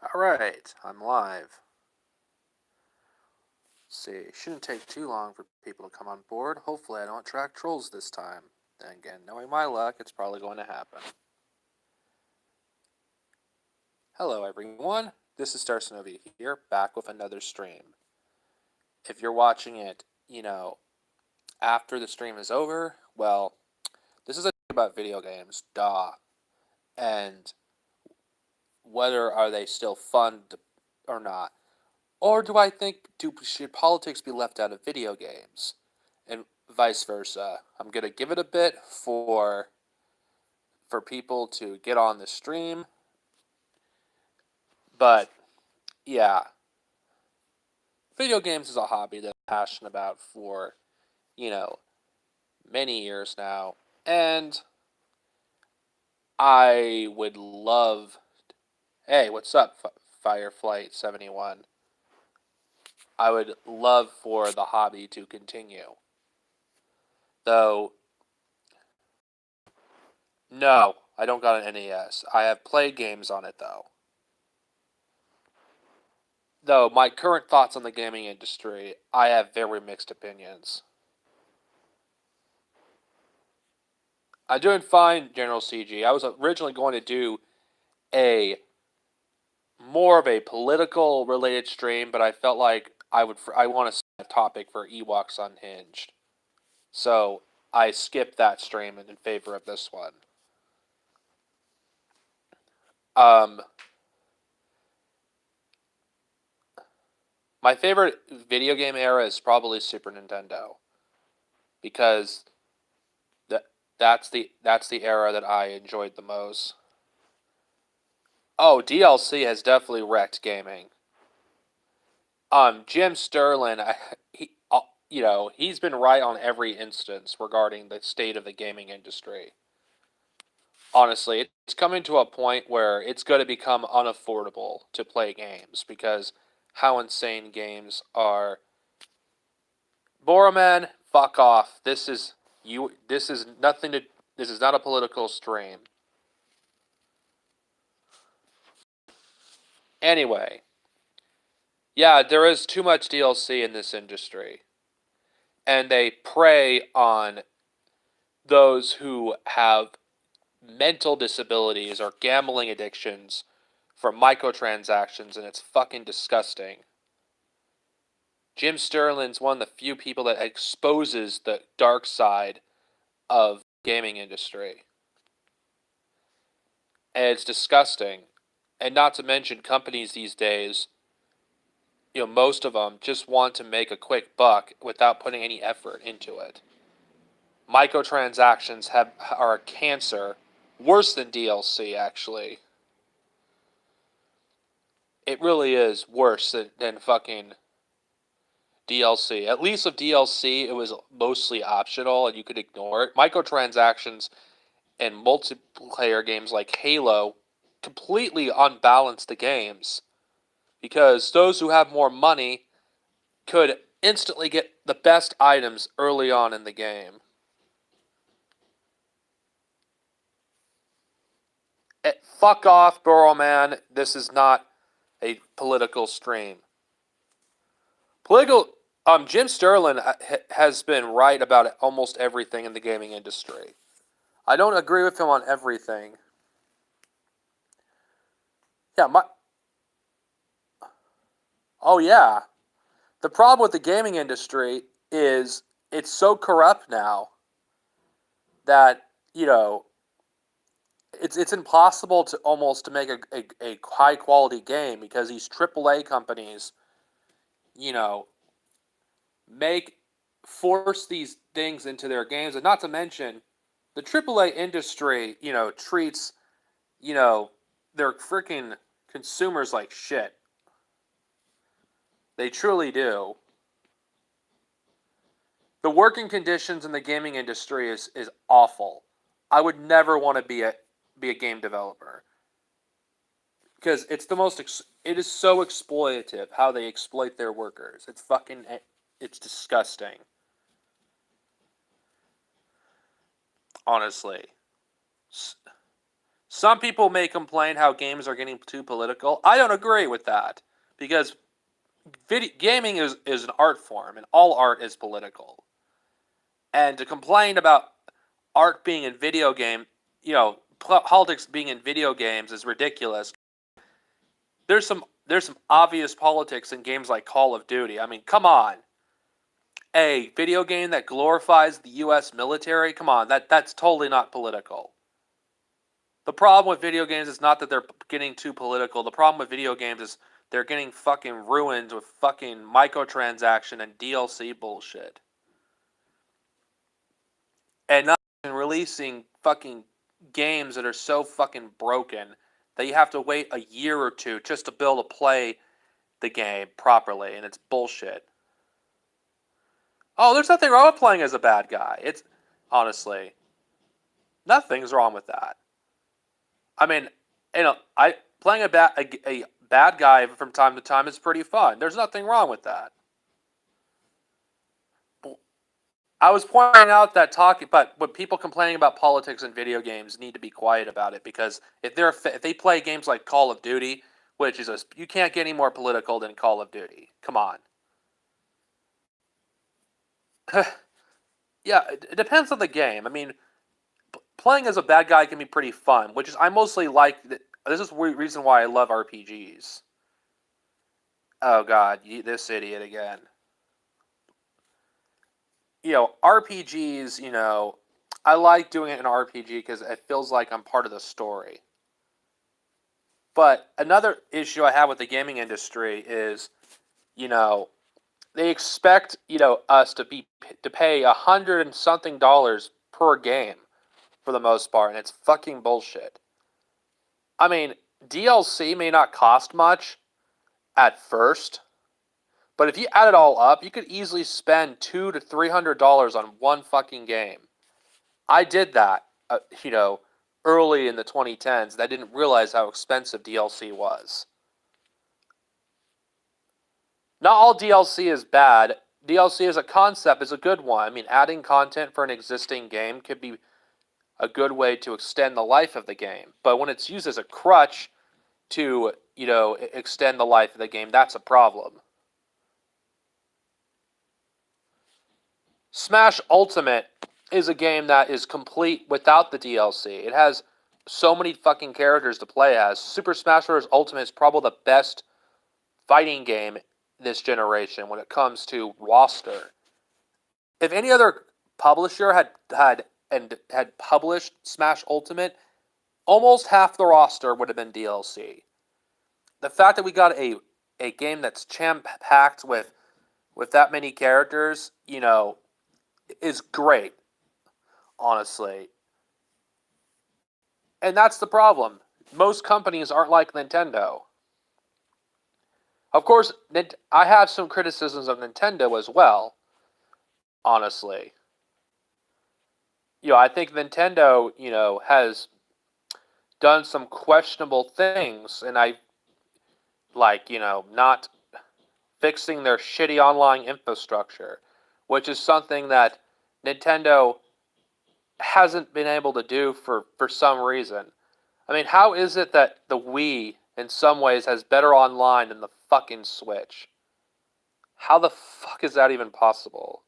Alright, I'm live. Let's see, shouldn't take too long for people to come on board. Hopefully I don't attract trolls this time. Then again, knowing my luck, it's probably going to happen. Hello everyone, this is Starsonovia here, back with another stream. If you're watching it, after the stream is over, well, this is about video games, duh. And whether are they still fun or not. Or do I think should politics be left out of video games? And vice versa. I'm gonna give it a bit for people to get on the stream. But yeah. Video games is a hobby that I'm passionate about for, many years now. And I would love Hey, what's up, Fireflight 71? I would love for the hobby to continue. Though, no, I don't got an NES. I have played games on it, though. Though, my current thoughts on the gaming industry, I have very mixed opinions. I'm doing fine, General CG. I was originally going to do a more of a political related stream, but I felt like I want to set a topic for Ewoks Unhinged. So I skipped that stream in favor of this one. My favorite video game era is probably Super Nintendo, because that's the era that I enjoyed the most. Oh, DLC has definitely wrecked gaming. Jim Sterling, he's been right on every instance regarding the state of the gaming industry. Honestly, it's coming to a point where it's going to become unaffordable to play games because how insane games are. Boroman, fuck off. This is nothing to. This is not a political stream. Anyway, yeah, there is too much DLC in this industry, and they prey on those who have mental disabilities or gambling addictions for microtransactions, and it's fucking disgusting. Jim Sterling's one of the few people that exposes the dark side of the gaming industry. And it's disgusting. And not to mention companies these days, most of them just want to make a quick buck without putting any effort into it. Microtransactions are a cancer, worse than DLC actually. It really is worse than fucking DLC. At least with DLC, it was mostly optional and you could ignore it. Microtransactions and multiplayer games like Halo completely unbalance the games because those who have more money could instantly get the best items early on in the game. Fuck off, Burrow Man. This is not a political stream. Jim Sterling has been right about almost everything in the gaming industry. I don't agree with him on everything. Yeah, Oh yeah. The problem with the gaming industry is it's so corrupt now that, it's impossible to almost to make a high quality game because these AAA companies, you know, make force these things into their games, and not to mention the AAA industry, treats, their freaking consumers like shit. They truly do. The working conditions in the gaming industry is awful. I would never want to be a game developer because it's the most it is so exploitative how they exploit their workers. It's disgusting. Honestly. Some people may complain how games are getting too political. I don't agree with that because gaming is an art form, and all art is political. And to complain about art being in video game, politics being in video games is ridiculous. There's some obvious politics in games like Call of Duty. I mean, come on. A video game that glorifies the US military? Come on, that's totally not political. The problem with video games is not that they're getting too political. The problem with video games is they're getting fucking ruined with fucking microtransaction and DLC bullshit. And not releasing fucking games that are so fucking broken that you have to wait a year or two just to be able to play the game properly, and it's bullshit. Oh, there's nothing wrong with playing as a bad guy. It's honestly, nothing's wrong with that. I mean, I playing a bad guy from time to time is pretty fun. There's nothing wrong with that. I was pointing out that when people complaining about politics in video games need to be quiet about it, because if they play games like Call of Duty, which is you can't get any more political than Call of Duty. Come on. Yeah, it depends on the game. I mean, playing as a bad guy can be pretty fun, which is I mostly like. This is the reason why I love RPGs. Oh God, this idiot again. RPGs. I like doing it in RPG because it feels like I'm part of the story. But another issue I have with the gaming industry is, they expect us to pay $100 and something per game for the most part, and it's fucking bullshit. I mean, DLC may not cost much at first, but if you add it all up, you could easily spend $200 to $300 on one fucking game. I did that, early in the 2010s, and I didn't realize how expensive DLC was. Not all DLC is bad. DLC as a concept is a good one. I mean, adding content for an existing game could be a good way to extend the life of the game. But when it's used as a crutch to, extend the life of the game, that's a problem. Smash Ultimate is a game that is complete without the DLC. It has so many fucking characters to play as. Super Smash Bros. Ultimate is probably the best fighting game this generation when it comes to roster. If any other publisher had published Smash Ultimate, almost half the roster would have been DLC. The fact that we got a game that's jam-packed with that many characters, is great, honestly. And that's the problem. Most companies aren't like Nintendo. Of course, I have some criticisms of Nintendo as well, honestly. I think Nintendo, has done some questionable things, and not fixing their shitty online infrastructure, which is something that Nintendo hasn't been able to do for some reason. I mean, how is it that the Wii, in some ways, has better online than the fucking Switch? How the fuck is that even possible?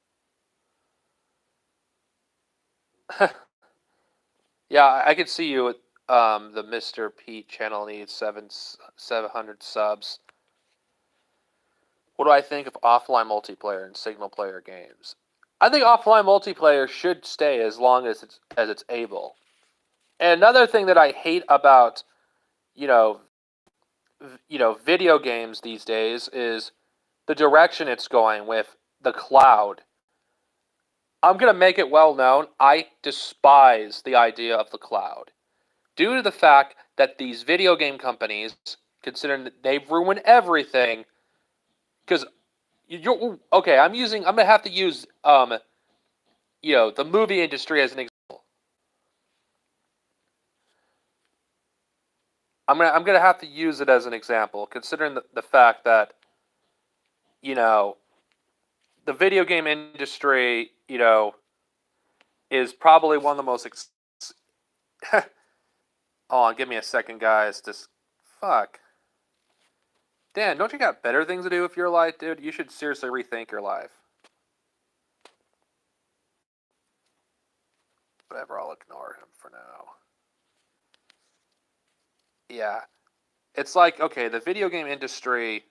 Yeah, I could see you with the Mr. Pete channel needs 700 subs. What do I think of offline multiplayer and single player games? I think offline multiplayer should stay as long as it's able. And another thing that I hate about, video games these days is the direction it's going with the cloud. I'm going to make it well known, I despise the idea of the cloud. Due to the fact that these video game companies, considering that they've ruined everything, because okay, I'm going to have to use, the movie industry as an example. I'm going to have to use it as an example, considering the fact that, the video game industry, is probably one of the most Hold on, give me a second, guys. Just fuck. Dan, don't you got better things to do with your life, dude? You should seriously rethink your life. Whatever, I'll ignore him for now. Yeah. It's like, okay, the video game industry.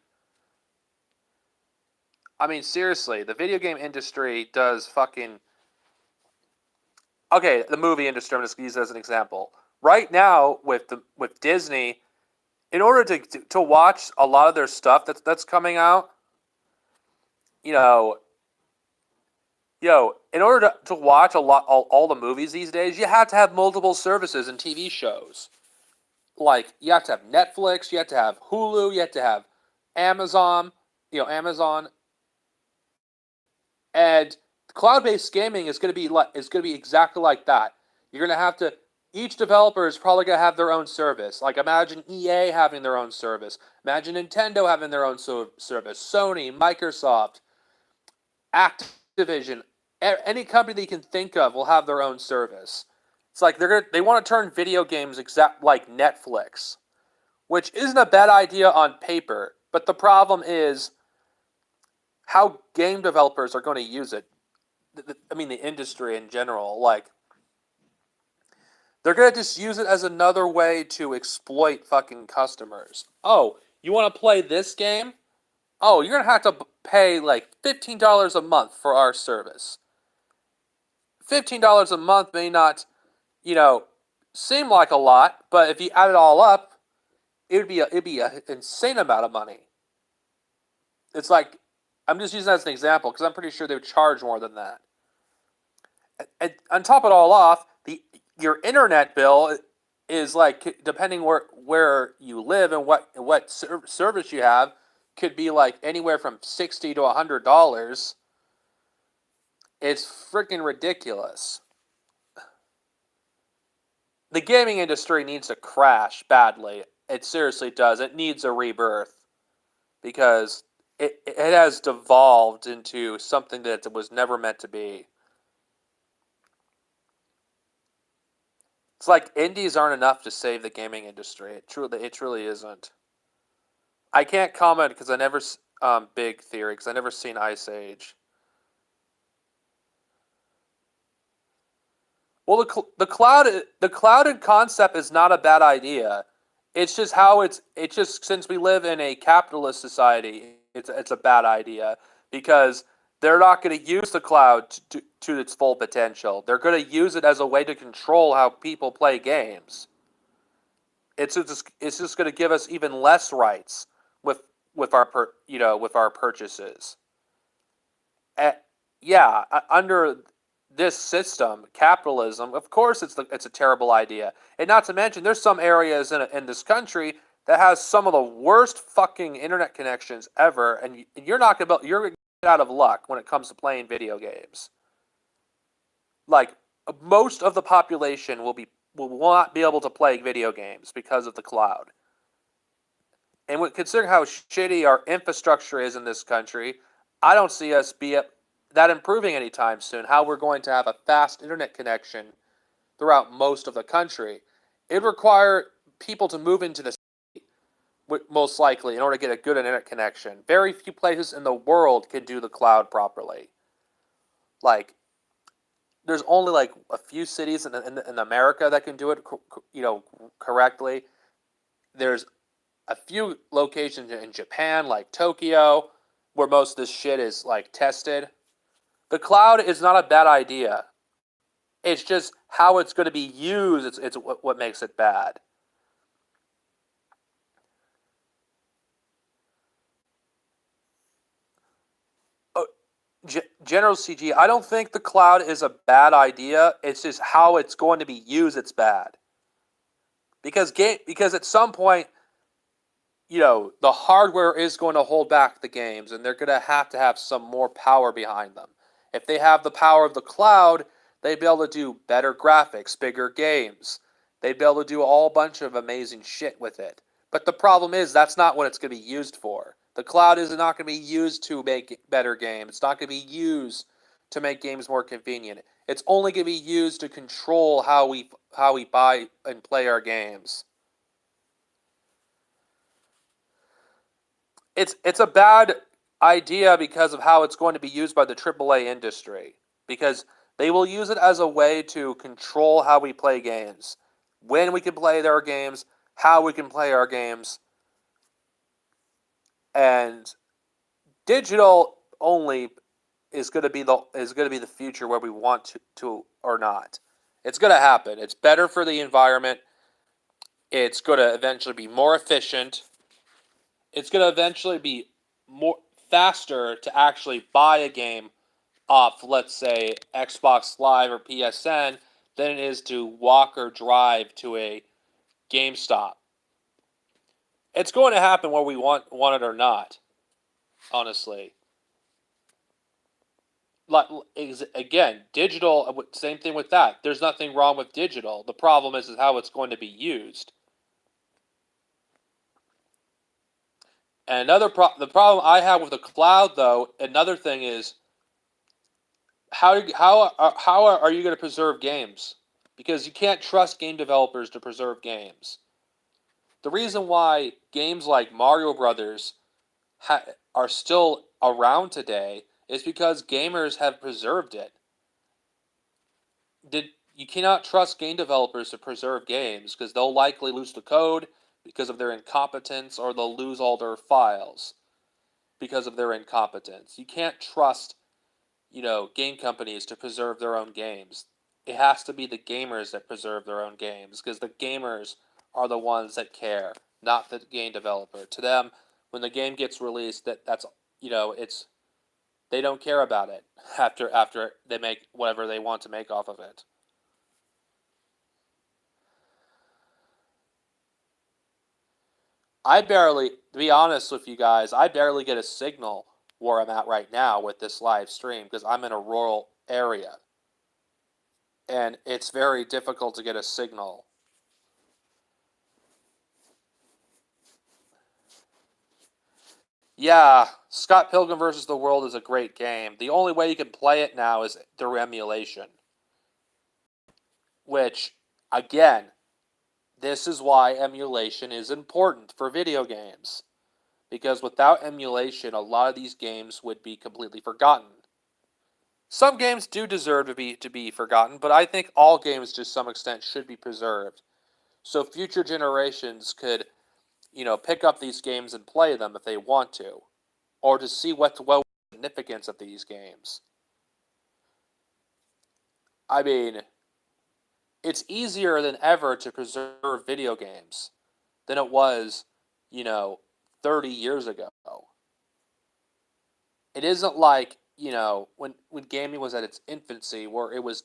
I mean, seriously, the video game industry does fucking. Okay, the movie industry, I'm just going to use it as an example. Right now, with Disney, in order to watch a lot of their stuff that's coming out, you know, in order to watch all the movies these days, you have to have multiple services and TV shows. Like, you have to have Netflix, you have to have Hulu, you have to have Amazon, Amazon, and cloud-based gaming is going to be exactly like that. You're going to have to. Each developer is probably going to have their own service. Like, imagine EA having their own service. Imagine Nintendo having their own service. Sony, Microsoft, Activision, any company that you can think of will have their own service. It's like they want to turn video games exact like Netflix, which isn't a bad idea on paper. But the problem is how game developers are going to use it. I mean, the industry in general, like, they're going to just use it as another way to exploit fucking customers. Oh, you want to play this game? Oh, you're going to have to pay like $15 a month for our service. $15 a month may not, seem like a lot, but if you add it all up, it'd be an insane amount of money. It's like, I'm just using that as an example because I'm pretty sure they would charge more than that. And on top of it all off, your internet bill is like, depending where you live and what service you have, could be like anywhere from $60 to $100. It's freaking ridiculous. The gaming industry needs to crash badly. It seriously does. It needs a rebirth because it has devolved into something that it was never meant to be. It's like indies aren't enough to save the gaming industry. It truly isn't. I can't comment because I never Big Theory because I never seen Ice Age. Well, the cloud in concept is not a bad idea. It's just it's just since we live in a capitalist society, it's a bad idea because they're not going to use the cloud to its full potential. They're going to use it as a way to control how people play games. It's just going to give us even less rights with our purchases. Uh, yeah, under this system, capitalism, of course, it's a terrible idea. And not to mention, there's some areas in this country that has some of the worst fucking internet connections ever, and you're not gonna you're gonna get out of luck when it comes to playing video games. Like, most of the population will not be able to play video games because of the cloud. And considering how shitty our infrastructure is in this country, I don't see us that improving anytime soon. How we're going to have a fast internet connection throughout most of the country. It would require people to move into the city, most likely, in order to get a good internet connection. Very few places in the world can do the cloud properly. Like, there's only like a few cities in America that can do it, correctly. There's a few locations in Japan, like Tokyo, where most of this shit is like tested. The cloud is not a bad idea. It's just how it's going to be used. It's what makes it bad. Oh, General CG, I don't think the cloud is a bad idea. It's just how it's going to be used. It's bad because at some point, the hardware is going to hold back the games, and they're going to have some more power behind them. If they have the power of the cloud, they'd be able to do better graphics, bigger games. They'd be able to do a whole bunch of amazing shit with it. But the problem is, that's not what it's going to be used for. The cloud is not going to be used to make better games. It's not going to be used to make games more convenient. It's only going to be used to control how we buy and play our games. It's a bad idea because of how it's going to be used by the AAA industry, because they will use it as a way to control how we play games, when we can play our games, how we can play our games, and digital only is going to be the future where we want to or not. It's going to happen. It's better for the environment. It's going to eventually be more efficient. It's going to eventually be more faster to actually buy a game off, let's say, Xbox Live or PSN than it is to walk or drive to a GameStop. It's going to happen whether we want it or not, honestly. Again, digital, same thing with that. There's nothing wrong with digital. The problem is how it's going to be used. And the problem I have with the cloud, though, another thing is how are you going to preserve games? Because you can't trust game developers to preserve games. The reason why games like Mario Brothers are still around today is because gamers have preserved it. You cannot trust game developers to preserve games because they'll likely lose the code because of their incompetence, or they'll lose all their files because of their incompetence. You can't trust, game companies to preserve their own games. It has to be the gamers that preserve their own games, because the gamers are the ones that care, not the game developer. To them, when the game gets released, that's it's they don't care about it after they make whatever they want to make off of it. To be honest with you guys, I barely get a signal where I'm at right now with this live stream because I'm in a rural area. And it's very difficult to get a signal. Yeah, Scott Pilgrim vs. the World is a great game. The only way you can play it now is through emulation. Which, again, this is why emulation is important for video games. Because without emulation, a lot of these games would be completely forgotten. Some games do deserve to be forgotten, but I think all games to some extent should be preserved. So future generations could, pick up these games and play them if they want to, or to see what the significance of these games. I mean, it's easier than ever to preserve video games than it was, you know, 30 years ago. It isn't like, when gaming was at its infancy where it was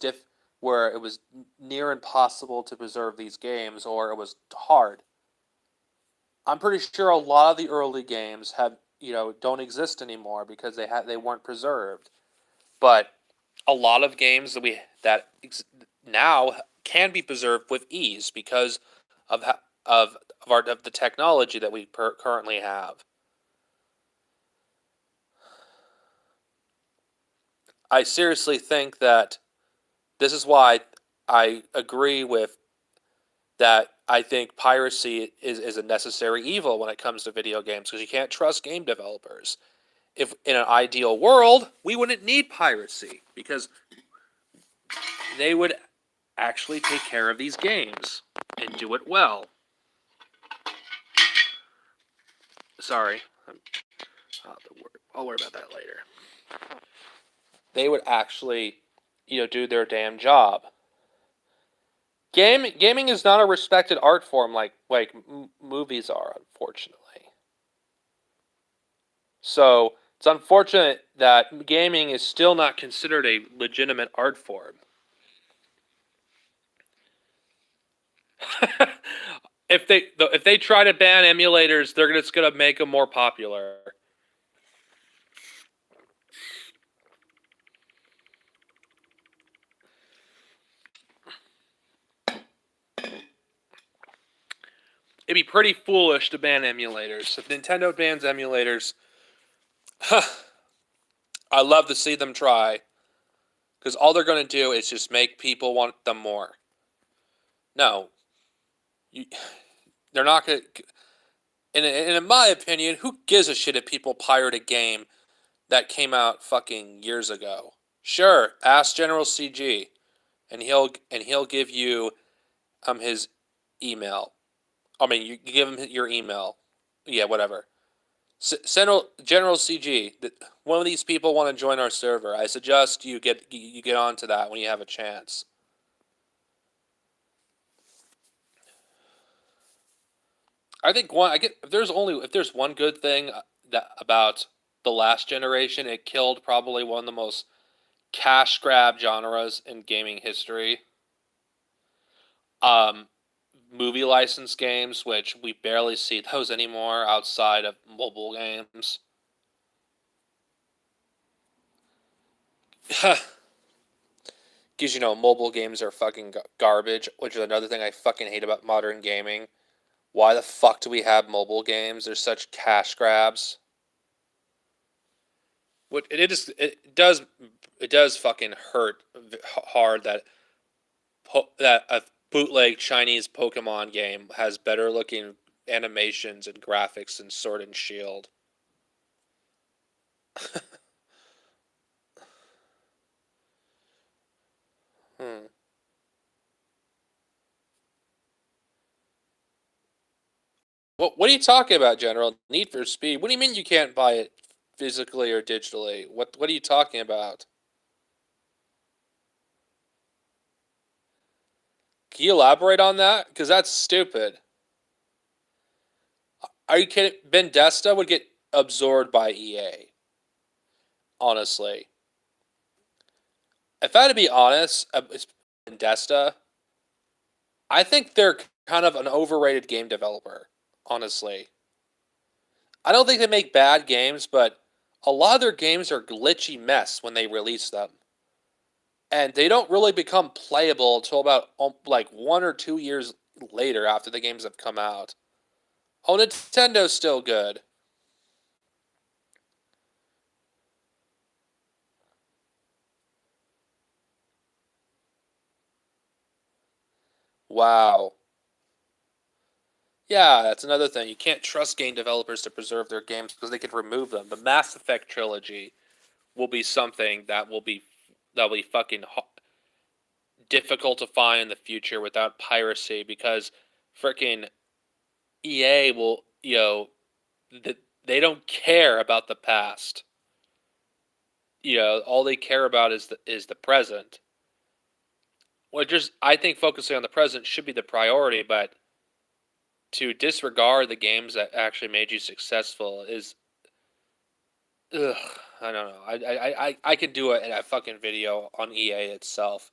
near impossible to preserve these games, or it was hard. I'm pretty sure a lot of the early games don't exist anymore because they weren't preserved. But a lot of games now can be preserved with ease because of of the technology that we currently have. I seriously think that this is why I agree with that. I think piracy is a necessary evil when it comes to video games, because you can't trust game developers. If in an ideal world, we wouldn't need piracy because they would actually take care of these games and do it well. Sorry, I'll worry about that later. They would actually, do their damn job. Gaming is not a respected art form like movies are, unfortunately. So it's unfortunate that gaming is still not considered a legitimate art form. If they try to ban emulators, they're just gonna make them more popular. It'd be pretty foolish to ban emulators. If Nintendo bans emulators, I love to see them try, because all they're going to do is just make people want them more. No, you, they're not gonna. And in my opinion, who gives a shit if people pirate a game that came out fucking years ago? Sure, ask General CG, and he'll give you his email. I mean, you give him your email. Yeah, whatever. General CG. One of these people want to join our server. I suggest you get onto that when you have a chance. I think if there's one good thing that about the last generation, it killed probably one of the most cash grab genres in gaming history. Um, Movie license games, which we barely see those anymore outside of mobile games. Because mobile games are fucking garbage, which is another thing I fucking hate about modern gaming. Why the fuck do we have mobile games? They're such cash grabs. What it does fucking hurt hard that a bootleg Chinese Pokemon game has better looking animations and graphics than Sword and Shield. Hmm. What are you talking about, General? Need for Speed? What do you mean you can't buy it physically or digitally? What are you talking about? Can you elaborate on that? Because that's stupid. Are you kidding? Bethesda would get absorbed by EA. Honestly, if I had to be honest, Bethesda, I think they're kind of an overrated game developer. Honestly, I don't think they make bad games, but a lot of their games are glitchy mess when they release them, and they don't really become playable until about like 1 or 2 years later after the games have come out. Oh, Nintendo's still good. Wow. Yeah, that's another thing. You can't trust game developers to preserve their games because they could remove them. The Mass Effect trilogy will be something that will be fucking difficult to find in the future without piracy because freaking EA will, they don't care about the past. All they care about is the present. I think focusing on the present should be the priority, but to disregard the games that actually made you successful is, ugh, I don't know. I could do a fucking video on EA itself.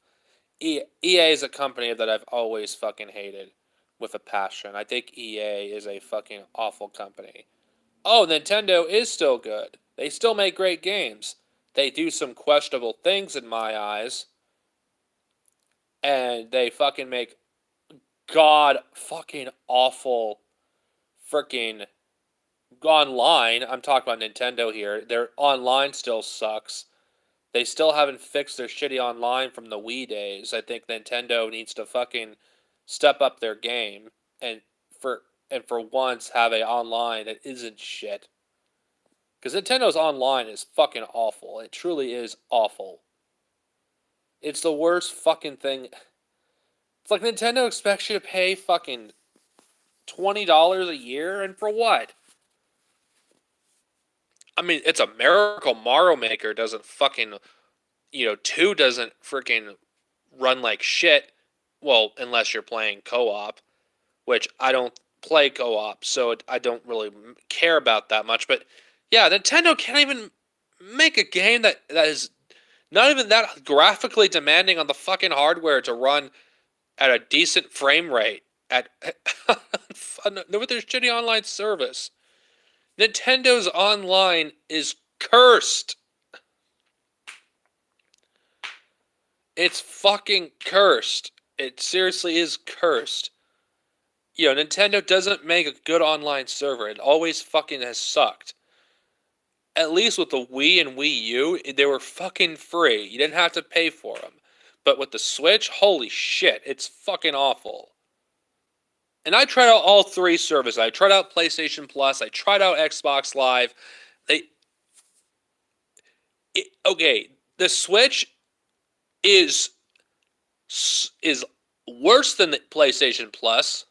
EA is a company that I've always fucking hated with a passion. I think EA is a fucking awful company. Oh, Nintendo is still good. They still make great games. They do some questionable things in my eyes, and they fucking make god fucking awful freaking online. I'm talking about Nintendo here. Their online still sucks. They still haven't fixed their shitty online from the Wii days. I think Nintendo needs to fucking step up their game and for for once have a online that isn't shit. Because Nintendo's online is fucking awful. It truly is awful. It's the worst fucking thing. It's like Nintendo expects you to pay fucking $20 a year, and for what? I mean, it's a miracle Mario Maker doesn't fucking, 2 doesn't freaking run like shit. Well, unless you're playing co op, which I don't play co op, so I don't really care about that much. But yeah, Nintendo can't even make a game that is not even that graphically demanding on the fucking hardware to run at a decent frame rate at with their shitty online service. Nintendo's online is cursed. It's fucking cursed. It seriously is cursed. Nintendo doesn't make a good online server. It always fucking has sucked. At least with the Wii and Wii U, they were fucking free. You didn't have to pay for them. But with the Switch, holy shit, it's fucking awful. And I tried out all three services. I tried out PlayStation Plus. I tried out Xbox Live. Okay, the Switch is worse than the PlayStation Plus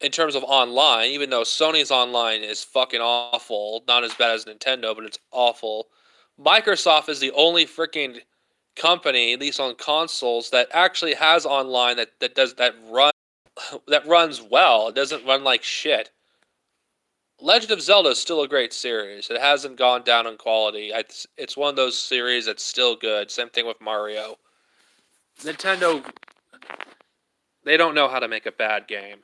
in terms of online, even though Sony's online is fucking awful. Not as bad as Nintendo, but it's awful. Microsoft is the only freaking company, at least on consoles, that actually has online that runs well. It doesn't run like shit. Legend of Zelda is still a great series. It hasn't gone down in quality. It's one of those series that's still good. Same thing with Mario. Nintendo, they don't know how to make a bad game.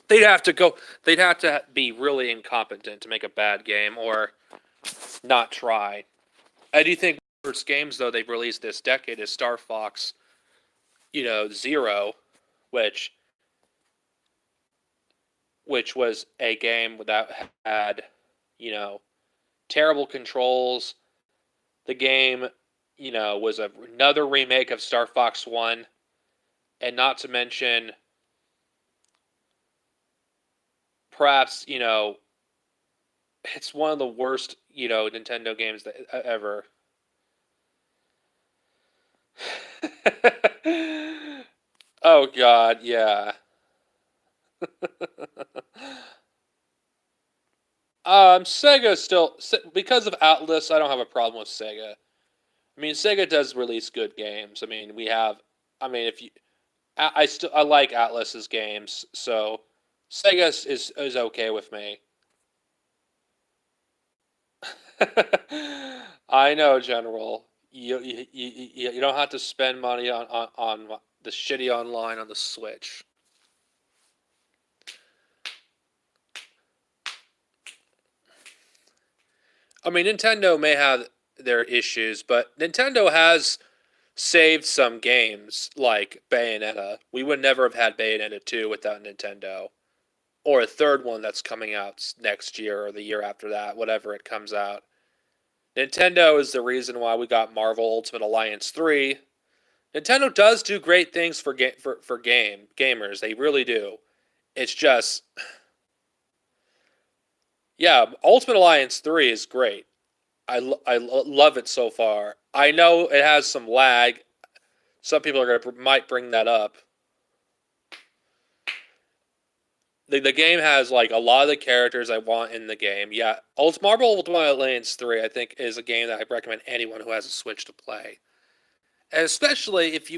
They'd have to be really incompetent to make a bad game or not try. I do think the first games though they've released this decade is Star Fox, Zero, which was a game that had, terrible controls. The game, was another remake of Star Fox 1, and not to mention perhaps, it's one of the worst, Nintendo games that ever. Oh God, yeah. Sega still, because of Atlas, I don't have a problem with Sega. I mean, Sega does release good games. I mean, if you, I like Atlas's games, so Sega is okay with me. I know, General. You don't have to spend money on the shitty online on the Switch. I mean, Nintendo may have their issues, but Nintendo has saved some games like Bayonetta. We would never have had Bayonetta 2 without Nintendo. Or a third one that's coming out next year or the year after that, whatever it comes out. Nintendo is the reason why we got Marvel Ultimate Alliance 3. Nintendo does do great things for gamers. They really do. It's just, yeah, Ultimate Alliance 3 is great. I love it so far. I know it has some lag. Some people might bring that up. The game has like a lot of the characters I want in the game. Yeah, Marvel Ultimate Alliance 3 I think is a game that I recommend anyone who has a Switch to play. And especially if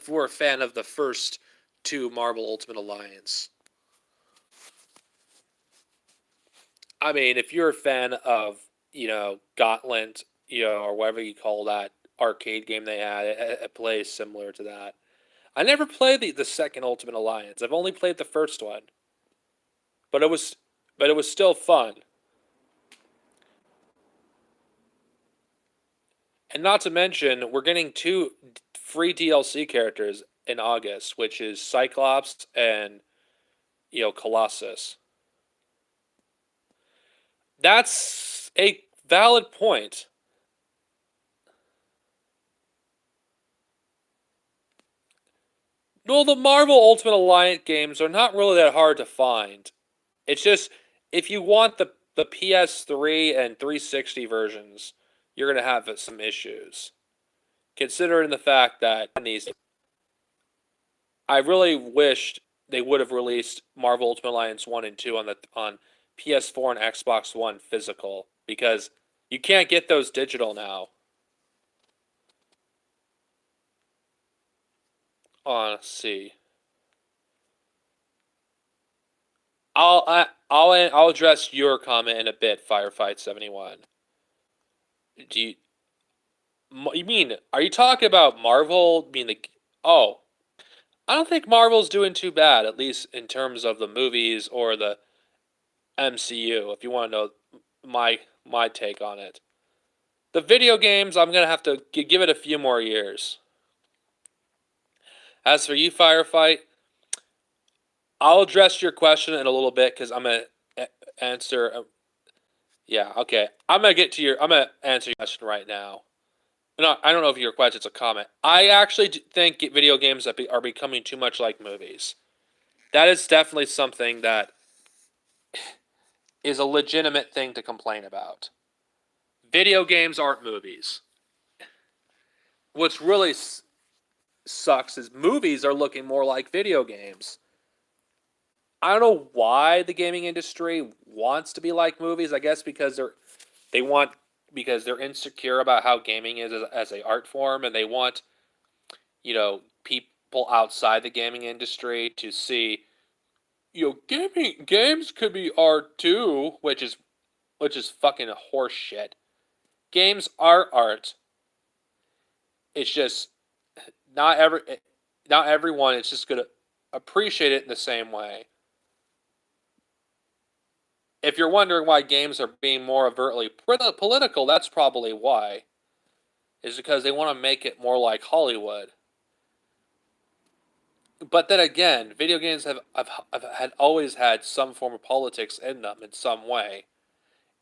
we're a fan of the first two Marvel Ultimate Alliance. I mean, if you're a fan of, Gauntlet, or whatever you call that arcade game they had, it plays similar to that. I never played the second Ultimate Alliance. I've only played the first one. But it was still fun. And not to mention, we're getting 2 free DLC characters in August, which is Cyclops and, Colossus. That's a valid point. Well, the Marvel Ultimate Alliance games are not really that hard to find. It's just, if you want the PS3 and 360 versions, you're going to have some issues. Considering the fact that I really wished they would have released Marvel Ultimate Alliance 1 and 2 on PS4 and Xbox One physical, because you can't get those digital now. Let's see. I'll address your comment in a bit, Firefight71. Do you mean, are you talking about Marvel? Oh, I don't think Marvel's doing too bad, at least in terms of the movies or the MCU, if you want to know my take on it. The video games, I'm going to have to give it a few more years. As for you, Firefight, I'll address your question in a little bit because I'm going to answer. Yeah, okay. I'm going to answer your question right now. No, I don't know if your question's a comment. I actually think video games are becoming too much like movies. that is definitely something that is a legitimate thing to complain about. Video games aren't movies. What's really sucks is movies are looking more like video games. I don't know why the gaming industry wants to be like movies. I guess because they want because they're insecure about how gaming is as a art form, and they want people outside the gaming industry to see gaming games could be art too, which is fucking horse shit. Games are art. It's just not every not everyone is just gonna appreciate it in the same way. If you're wondering why games are being more overtly political, that's probably why. Is because they want to make it more like Hollywood. But then again, video games have had always had some form of politics in them in some way.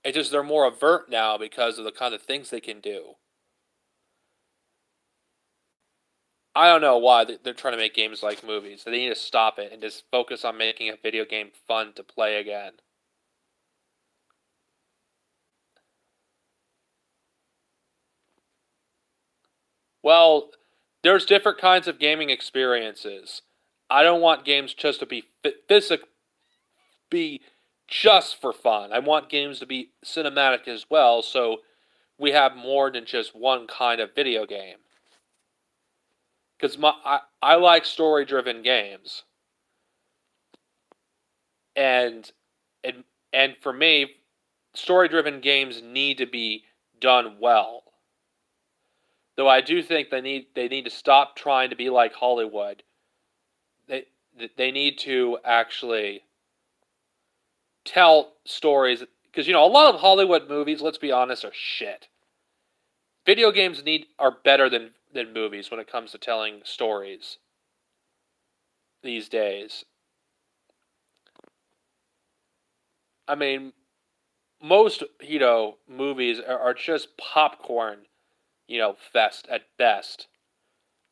It's just they're more overt now because of the kind of things they can do. I don't know why they're trying to make games like movies. They need to stop it and just focus on making a video game fun to play again. Well, there's different kinds of gaming experiences. I don't want games just to be be just for fun. I want games to be cinematic as well, so we have more than just one kind of video game. Because I like story driven games, and and and for me, story driven games need to be done well. Though I do think they need to stop trying to be like Hollywood. They they need to actually tell stories because a lot of Hollywood movies, let's be honest, are shit. Video games are better than movies when it comes to telling stories these days. I mean, most movies are just popcorn, fest at best,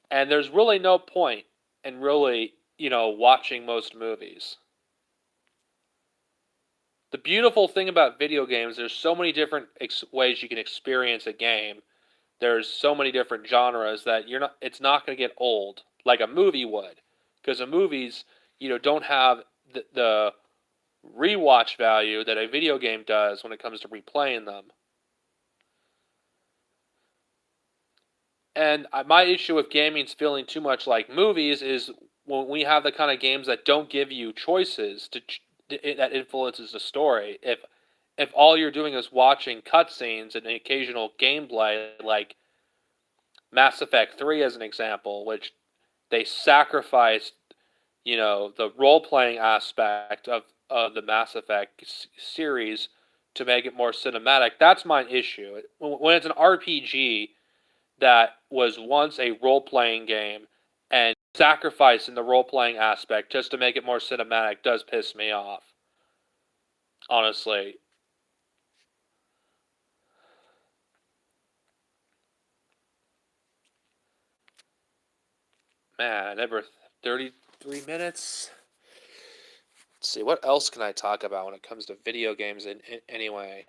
and there's really no point in really watching most movies. The beautiful thing about video games, there's so many different ways you can experience a game. There's so many different genres that it's not going to get old like a movie would, because the movies don't have the rewatch value that a video game does when it comes to replaying them. And my issue with gaming is feeling too much like movies is when we have the kind of games that don't give you choices that influences the story. If all you're doing is watching cutscenes and occasional gameplay, like Mass Effect 3 as an example, which they sacrificed, the role playing aspect of the Mass Effect series to make it more cinematic. That's my issue. When it's an RPG that was once a role playing game and sacrificing the role playing aspect just to make it more cinematic does piss me off. Honestly. Man, never 33 minutes. Let's see, what else can I talk about when it comes to video games anyway?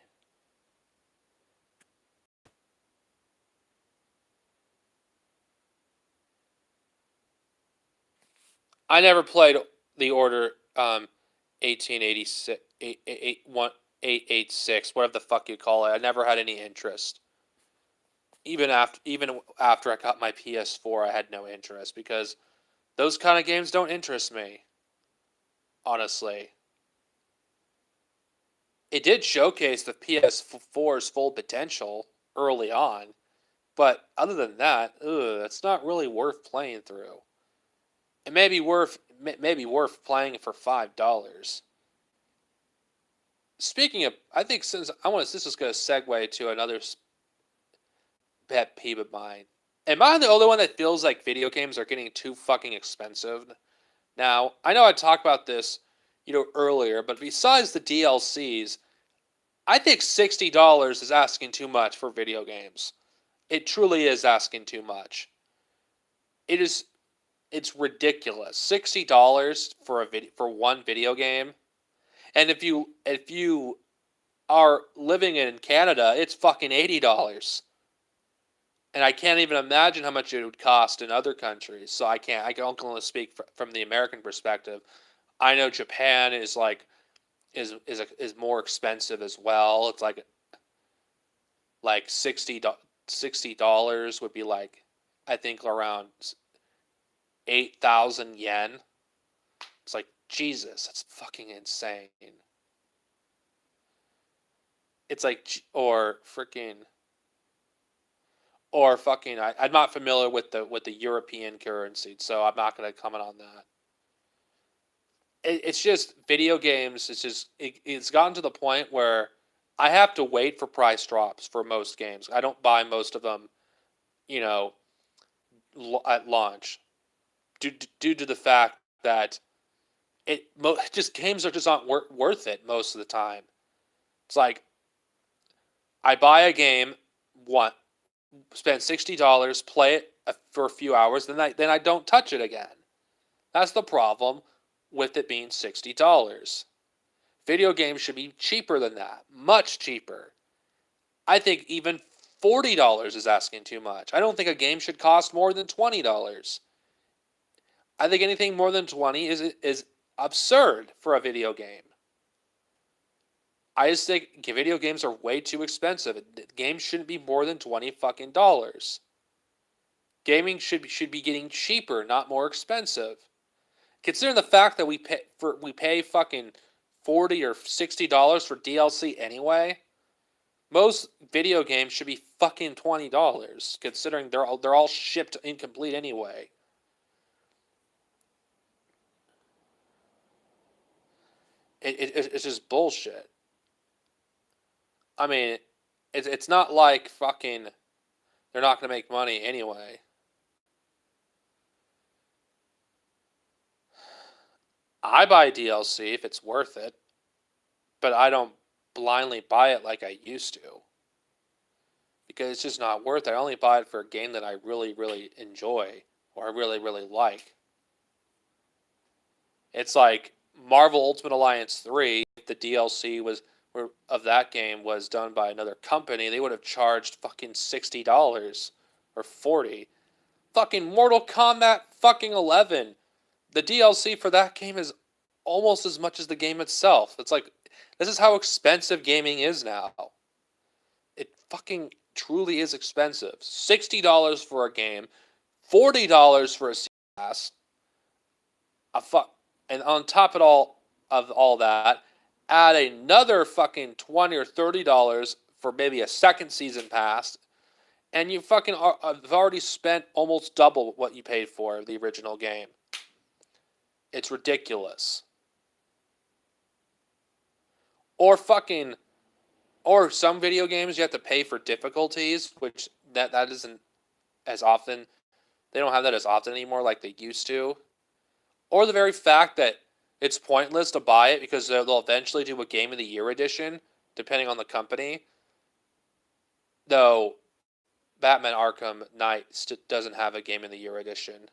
I never played the Order 1886 886, whatever the fuck you call it. I never had any interest. Even after I got my PS4, I had no interest because those kind of games don't interest me, honestly. It did showcase the PS4's full potential early on, but other than that, it's not really worth playing through. It may be worth playing for $5. Speaking of, I think this is going to segue to another pet peeve of mine. Am I the only one that feels like video games are getting too fucking expensive? Now, I know I talked about this, earlier, but besides the DLCs, I think $60 is asking too much for video games. It truly is asking too much. It is It's ridiculous. $60 for for one video game. And if you are living in Canada, it's fucking $80. And I can't even imagine how much it would cost in other countries. So I can't. I can only speak from the American perspective. I know Japan is like is more expensive as well. It's like $60 would be like, I think around 8,000 yen. It's like, Jesus, that's fucking insane. It's like, or fucking, I'm not familiar with the European currency, so I'm not going to comment on that. It's just video games. It's gotten to the point where I have to wait for price drops for most games. I don't buy most of them, you know, at launch, due to the fact that just games are just not worth it most of the time. It's like I buy a game, one, spend $60, play it for a few hours, then I don't touch it again. That's the problem with it being $60. Video games should be cheaper than that, much cheaper. I think even $40 is asking too much. I don't think a game should cost more than $20. I think anything more than 20 is absurd for a video game. I just think video games are way too expensive. Games shouldn't be more than 20 fucking dollars. Gaming should be getting cheaper, not more expensive. Considering the fact that we pay fucking $40 or $60 for DLC anyway, most video games should be fucking $20. Considering they're all shipped incomplete anyway. It's just bullshit. I mean, it's not like fucking they're not going to make money anyway. I buy DLC if it's worth it, but I don't blindly buy it like I used to because it's just not worth it. I only buy it for a game that I really, really enjoy or I really, really like. It's like Marvel Ultimate Alliance 3, if the DLC of that game was done by another company, they would have charged fucking $60 or 40. Fucking Mortal Kombat fucking 11. The DLC for that game is almost as much as the game itself. It's like, this is how expensive gaming is now. It fucking truly is expensive. $60 for a game, $40 for a season pass. And on top of all that, add another fucking $20 or $30 for maybe a second season pass, and you fucking have already spent almost double what you paid for the original game. It's ridiculous. Or some video games you have to pay for difficulties, which that isn't as often. They don't have that as often anymore like they used to. Or the very fact that it's pointless to buy it because they'll eventually do a Game of the Year edition, depending on the company. Though Batman Arkham Knight doesn't have a Game of the Year edition.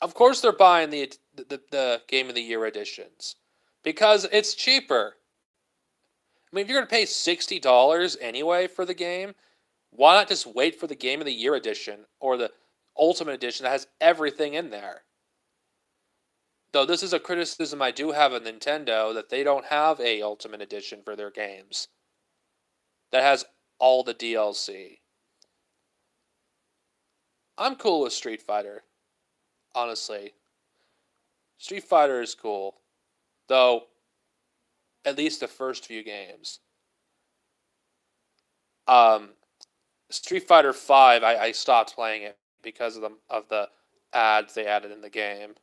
Of course they're buying the Game of the Year editions because it's cheaper. I mean, if you're going to pay $60 anyway for the game, why not just wait for the Game of the Year edition or the Ultimate edition that has everything in there? Though this is a criticism I do have of Nintendo, that they don't have a Ultimate edition for their games that has all the DLC. I'm cool with Street Fighter. Honestly. Street Fighter is cool. Though, at least the first few games. Street Fighter 5, I stopped playing it because of the ads they added in the game.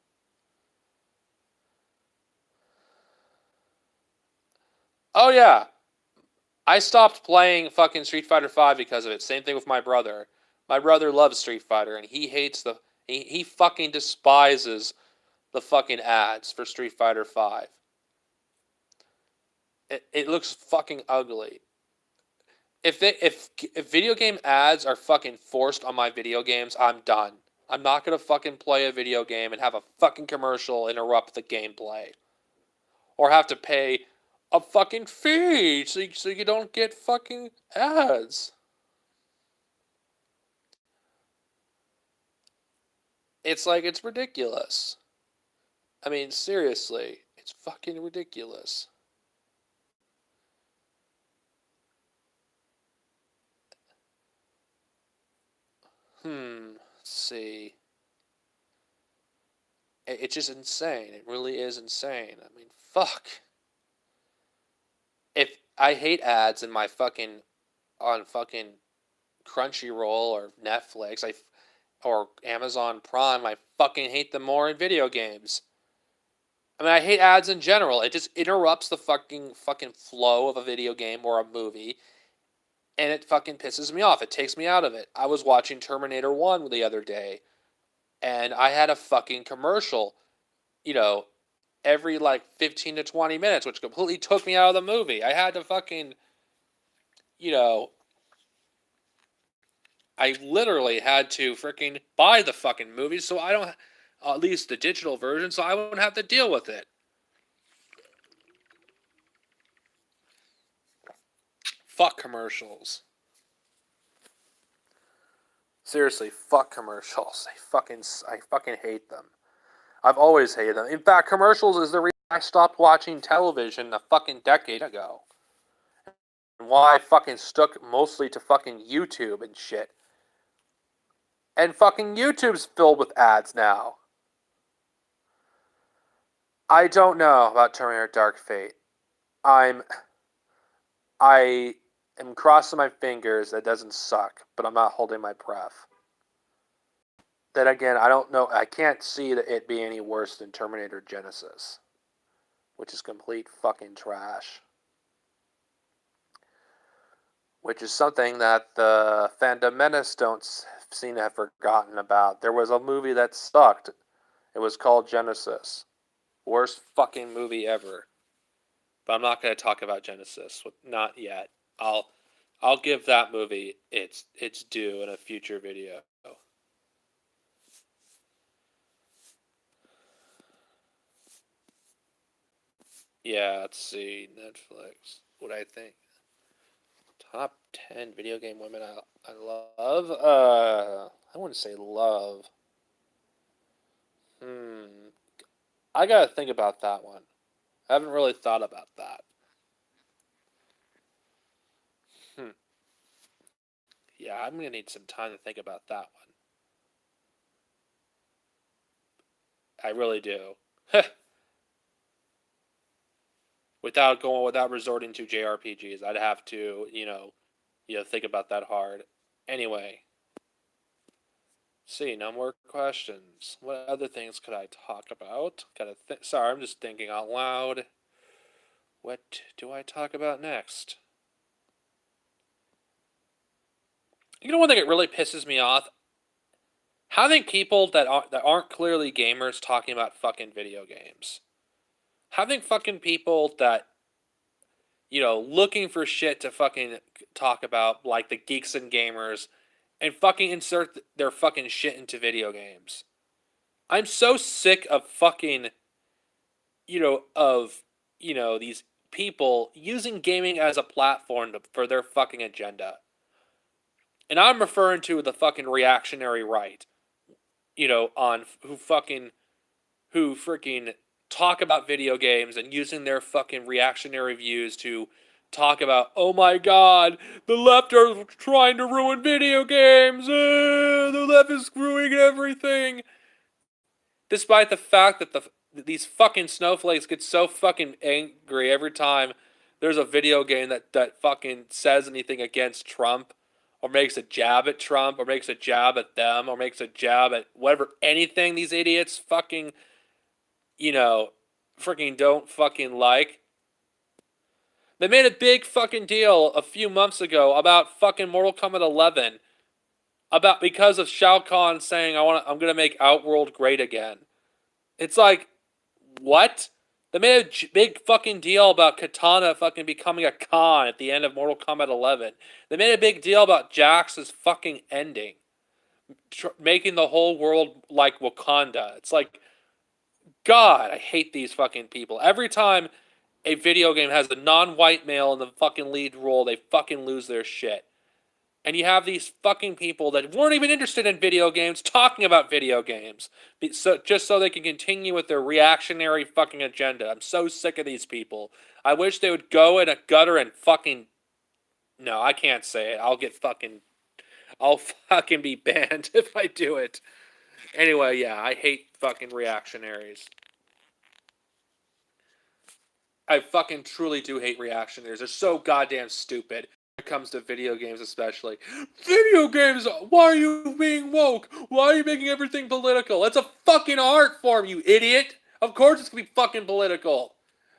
Oh yeah, I stopped playing fucking Street Fighter 5 because of it. Same thing with my brother. My brother loves Street Fighter and he hates he fucking despises the fucking ads for Street Fighter 5. It looks fucking ugly. If video game ads are fucking forced on my video games, I'm done. I'm not gonna fucking play a video game and have a fucking commercial interrupt the gameplay. Or have to pay a fucking fee so you don't get fucking ads. It's like, it's ridiculous. I mean, seriously, it's fucking ridiculous. Let's see. It's just insane. It really is insane. I mean, fuck. If I hate ads in my fucking on fucking Crunchyroll or Netflix, or Amazon Prime, I fucking hate them more in video games. I mean, I hate ads in general. It just interrupts the fucking flow of a video game or a movie, and it fucking pisses me off. It takes me out of it. I was watching Terminator 1 the other day, and I had a fucking commercial, you know, every like 15 to 20 minutes, which completely took me out of the movie. I had to fucking, you know, I literally had to freaking buy the fucking movie so I don't, at least the digital version, so I won't have to deal with it. Fuck commercials. Seriously, fuck commercials. I fucking hate them. I've always hated them. In fact, commercials is the reason I stopped watching television a fucking decade ago. And why I fucking stuck mostly to fucking YouTube and shit. And fucking YouTube's filled with ads now. I don't know about Terminator Dark Fate. I am crossing my fingers that it doesn't suck, but I'm not holding my breath. Then again, I don't know. I can't see that it be any worse than Terminator Genisys, which is complete fucking trash. Which is something that the Fandom Menace don't seem to have forgotten about. There was a movie that sucked. It was called Genisys. Worst fucking movie ever. But I'm not going to talk about Genisys. Not yet. I'll give that movie its due in a future video. Yeah, let's see. Netflix. What I think. Top 10 video game women I love? I wouldn't say love. I gotta think about that one. I haven't really thought about that. Yeah, I'm gonna need some time to think about that one. I really do. Without resorting to JRPGs, I'd have to, think about that hard. Anyway, see, no more questions. What other things could I talk about? Sorry, I'm just thinking out loud. What do I talk about next? You know, one thing that really pisses me off? Having people that aren't clearly gamers talking about fucking video games. Having fucking people that, looking for shit to fucking talk about, like the geeks and gamers, and fucking insert their fucking shit into video games. I'm so sick of fucking, these people using gaming as a platform for their fucking agenda. And I'm referring to the fucking reactionary right, on who freaking talk about video games and using their fucking reactionary views to talk about, oh my god, the left are trying to ruin video games, the left is screwing everything. Despite the fact that these fucking snowflakes get so fucking angry every time there's a video game that fucking says anything against Trump, or makes a jab at Trump, or makes a jab at them, or makes a jab at whatever, anything these idiots fucking, freaking don't fucking like. They made a big fucking deal a few months ago about fucking Mortal Kombat 11, because of Shao Kahn saying I'm gonna make Outworld great again. It's like, what? They made a big fucking deal about Katana fucking becoming a Khan at the end of Mortal Kombat 11. They made a big deal about Jax's fucking ending. making the whole world like Wakanda. It's like, God, I hate these fucking people. Every time a video game has a non-white male in the fucking lead role, they fucking lose their shit. And you have these fucking people that weren't even interested in video games talking about video games, just so they can continue with their reactionary fucking agenda. I'm so sick of these people. I wish they would go in a gutter and fucking... No, I can't say it. I'll fucking be banned if I do it. Anyway, yeah, I hate fucking reactionaries. I fucking truly do hate reactionaries. They're so goddamn stupid. When it comes to video games especially. Video games! Why are you being woke? Why are you making everything political? It's a fucking art form, you idiot! Of course it's gonna be fucking political.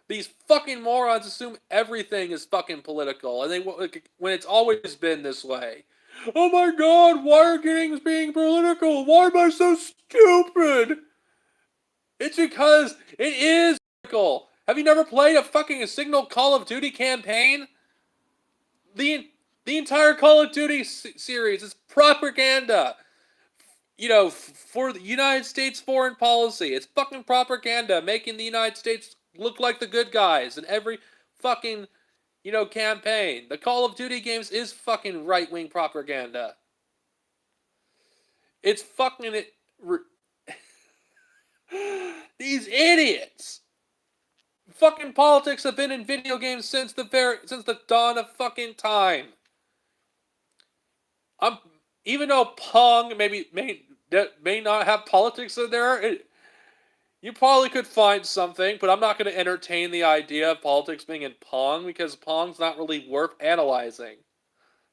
These fucking morons assume everything is fucking political, and when it's always been this way. Oh my god, why are games being political? Why am I so stupid? It's because it is political. Have you never played a single Call of Duty campaign? The entire Call of Duty series is propaganda. For the United States foreign policy. It's fucking propaganda, making the United States look like the good guys in every fucking, campaign. The Call of Duty games is fucking right-wing propaganda. It's fucking... These idiots! Fucking politics have been in video games since the dawn of fucking time. Even though Pong may not have politics in there, you probably could find something, but I'm not going to entertain the idea of politics being in Pong because Pong's not really worth analyzing,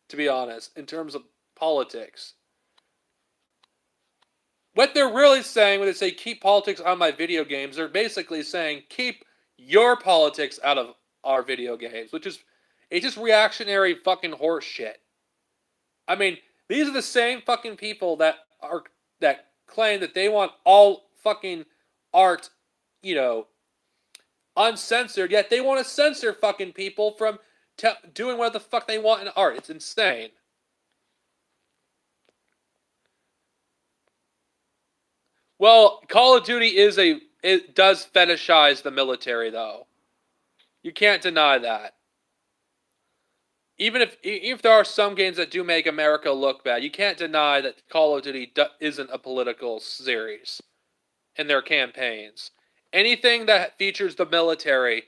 to be honest, in terms of politics. What they're really saying when they say keep politics on my video games, they're basically saying keep your politics out of our video games, which is it's just reactionary fucking horse shit. I mean, these are the same fucking people that claim that they want all fucking art, uncensored, yet they want to censor fucking people from doing what the fuck they want in art. It's insane. Well, Call of Duty it does fetishize the military, though. You can't deny that. Even if there are some games that do make America look bad, you can't deny that Call of Duty isn't a political series in their campaigns. Anything that features the military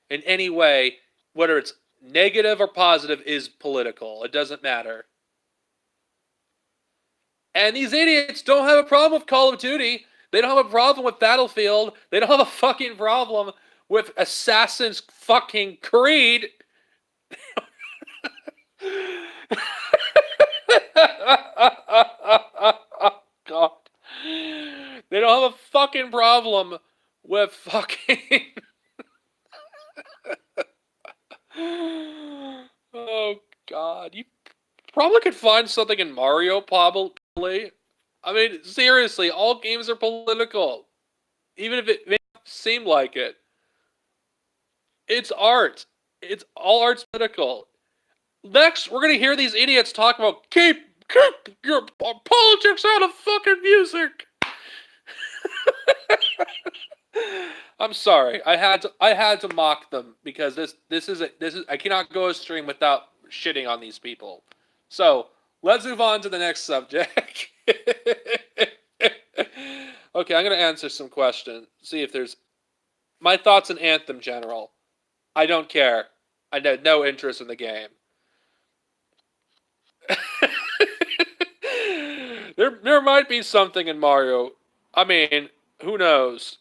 in any way, whether it's negative or positive, is political. It doesn't matter. And these idiots don't have a problem with Call of Duty. They don't have a problem with Battlefield. They don't have a fucking problem with Assassin's fucking Creed. God. They don't have a fucking problem with fucking... Oh, God. You probably could find something in Mario, probably. I mean, seriously, all games are political. Even if it may not seem like it. It's art. It's all art's political. Next, we're gonna hear these idiots talk about keep your politics out of fucking music. I'm sorry. I had to mock them because this is I cannot go a stream without shitting on these people. So let's move on to the next subject. Okay, I'm gonna answer some questions. See if there's my thoughts on Anthem General. I don't care. I had no interest in the game. There might be something in Mario. I mean, who knows?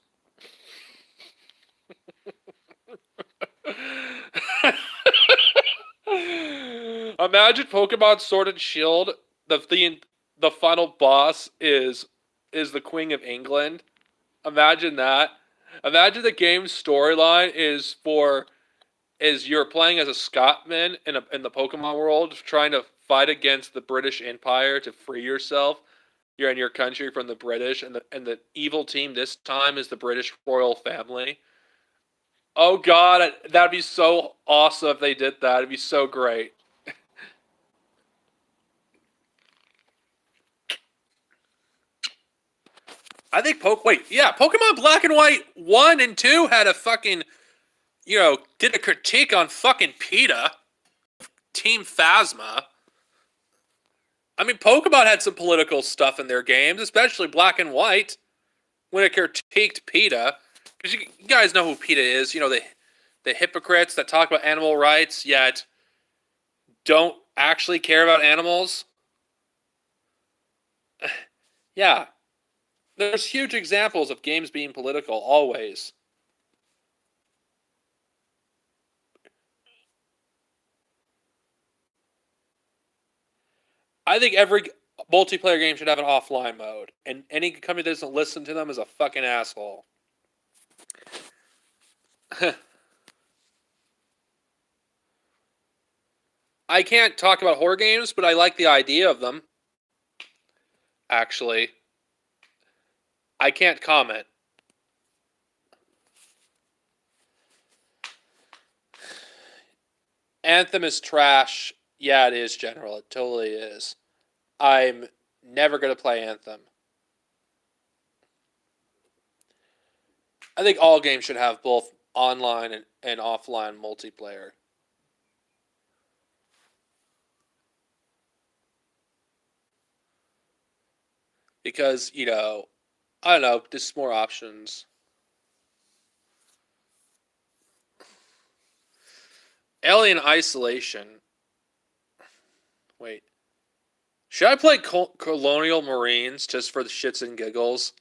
Imagine Pokemon Sword and Shield. The final boss is the Queen of England. Imagine that. Imagine the game's storyline is you're playing as a Scotsman in the Pokemon world, trying to fight against the British Empire to free yourself. You're in your country from the British, and the evil team this time is the British royal family. Oh God, that'd be so awesome if they did that. It'd be so great. I think Pokemon Black and White 1 and 2 had a fucking, did a critique on fucking PETA, Team Phasma. I mean, Pokemon had some political stuff in their games, especially Black and White, when it critiqued PETA. Because you guys know who PETA is, the hypocrites that talk about animal rights, yet don't actually care about animals. Yeah. There's huge examples of games being political, always. I think every multiplayer game should have an offline mode, and any company that doesn't listen to them is a fucking asshole. I can't talk about horror games, but I like the idea of them. Actually, I can't comment. Anthem is trash. Yeah, it is, General. It totally is. I'm never going to play Anthem. I think all games should have both online and offline multiplayer. Because, I don't know, just more options. Alien Isolation. Wait. Should I play Colonial Marines just for the shits and giggles?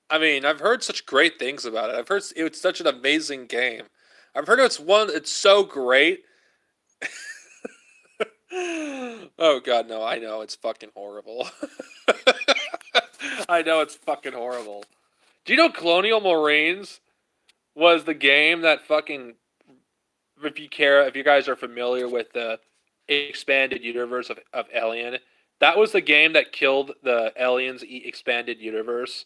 I mean, I've heard such great things about it. I've heard it's such an amazing game. I've heard it's so great. Oh god, no, I know it's fucking horrible. I know it's fucking horrible. Do you know Colonial Marines was the game that fucking, if you guys are familiar with the expanded universe of Alien, that was the game that killed the Aliens expanded universe.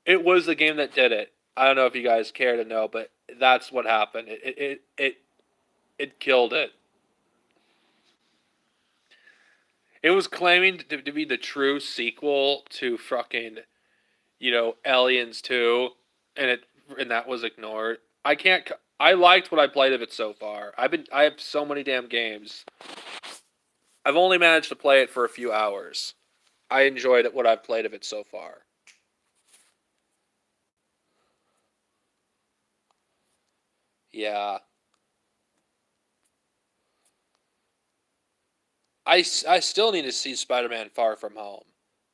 It was the game that did it. I don't know if you guys care to know, but that's what happened. It killed it. It was claiming to be the true sequel to fucking, Aliens 2, and that was ignored. I can't. I liked what I played of it so far. I have so many damn games. I've only managed to play it for a few hours. I enjoyed what I've played of it so far. Yeah. I still need to see Spider-Man Far From Home.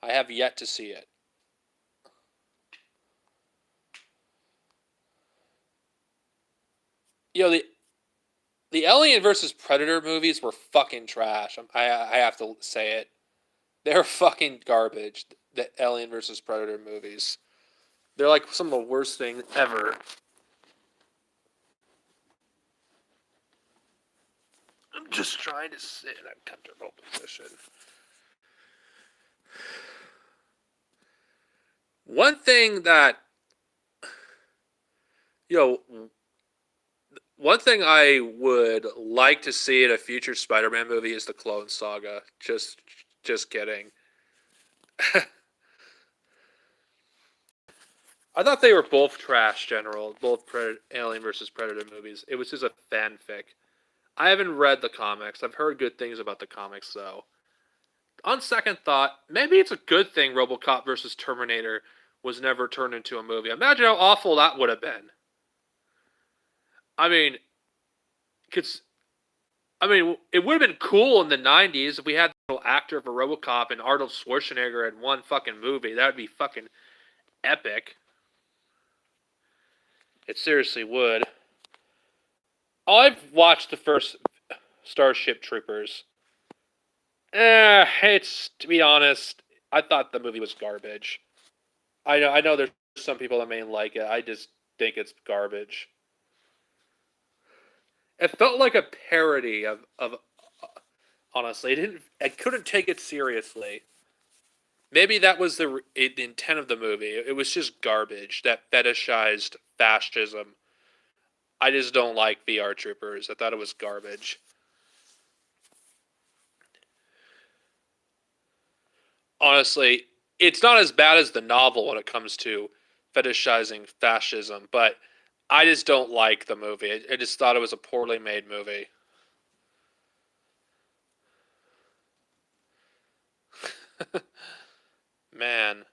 I have yet to see it. The Alien versus Predator movies were fucking trash. I have to say it. They're fucking garbage. The Alien versus Predator movies. They're like some of the worst things ever. I'm just trying to sit in a comfortable position. One thing that, you know, one thing I would like to see in a future Spider-Man movie is the Clone Saga. Just kidding. I thought they were both trash, General. Both Alien versus Predator movies. It was just a fanfic. I haven't read the comics. I've heard good things about the comics, though. On second thought, maybe it's a good thing RoboCop versus Terminator was never turned into a movie. Imagine how awful that would have been. I mean, cause, it would have been cool in the '90s if we had the actor for RoboCop and Arnold Schwarzenegger in one fucking movie. That would be fucking epic. It seriously would. I've watched the first Starship Troopers. It's, to be honest, I thought the movie was garbage. I know there's some people that may like it. I just think it's garbage. It felt like a parody of honestly. I couldn't take it seriously. Maybe that was the intent of the movie. It was just garbage that fetishized fascism. I just don't like VR Troopers. I thought it was garbage. honestly, it's not as bad as the novel when it comes to fetishizing fascism, but I just don't like the movie. I just thought it was a poorly made movie. Man,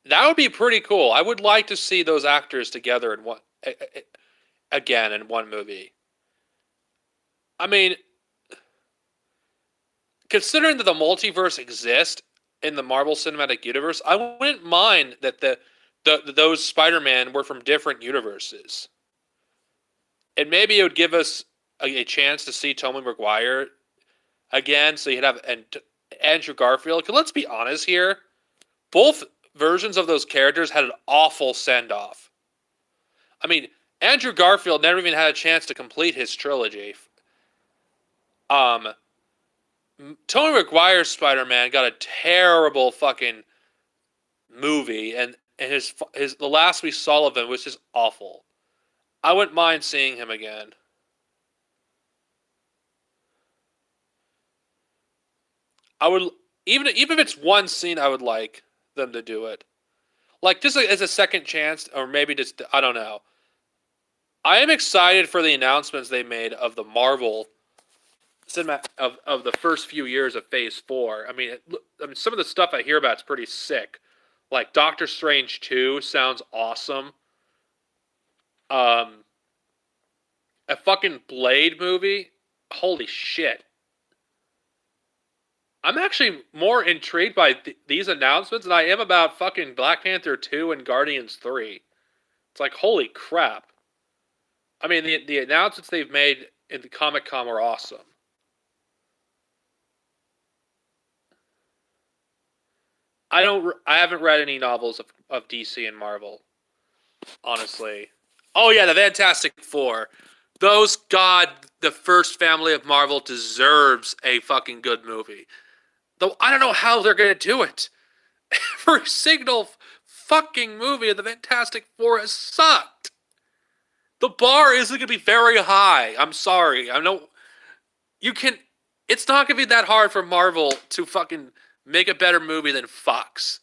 that would be pretty cool. I would like to see those actors together in one again in one movie. I mean, considering that the multiverse exists in the Marvel Cinematic Universe, I wouldn't mind that those Spider-Man were from different universes. And maybe it would give us a chance to see Tobey Maguire again, so you'd have Andrew Garfield. Because let's be honest here, both versions of those characters had an awful send-off. I mean, Andrew Garfield never even had a chance to complete his trilogy. Um, Tobey Maguire's Spider-Man got a terrible fucking movie, and his the last we saw of him was just awful. I wouldn't mind seeing him again. I would even if it's one scene, I would like them to do it, like just as a second chance, or maybe just I don't know. I am excited for the announcements they made of the Marvel cinema of the first few years of Phase 4. I mean, some of the stuff I hear about is pretty sick. Like Doctor Strange 2 sounds awesome. Um, a fucking Blade movie. Holy shit! I'm actually more intrigued by these announcements than I am about fucking Black Panther 2 and Guardians 3. It's like, holy crap. I mean, the announcements they've made in the Comic Con are awesome. I haven't read any novels of DC and Marvel, honestly. Oh yeah, the Fantastic Four. Those God, the first family of Marvel deserves a fucking good movie. Though I don't know how they're gonna do it. Every single fucking movie of the Fantastic Four has sucked. The bar isn't gonna be very high. I'm sorry. I know you can. It's not gonna be that hard for Marvel to fucking make a better movie than Fox.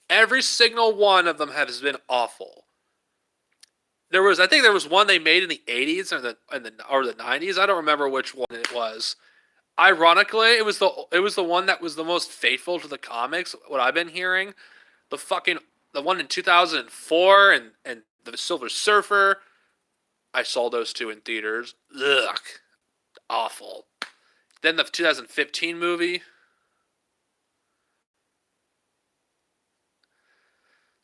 Every single one of them has been awful. I think there was one they made in the '80s or the '90s. I don't remember which one it was. Ironically, it was the one that was the most faithful to the comics. What I've been hearing, the fucking the one in 2004 and the Silver Surfer. I saw those two in theaters. Ugh, awful. Then the 2015 movie.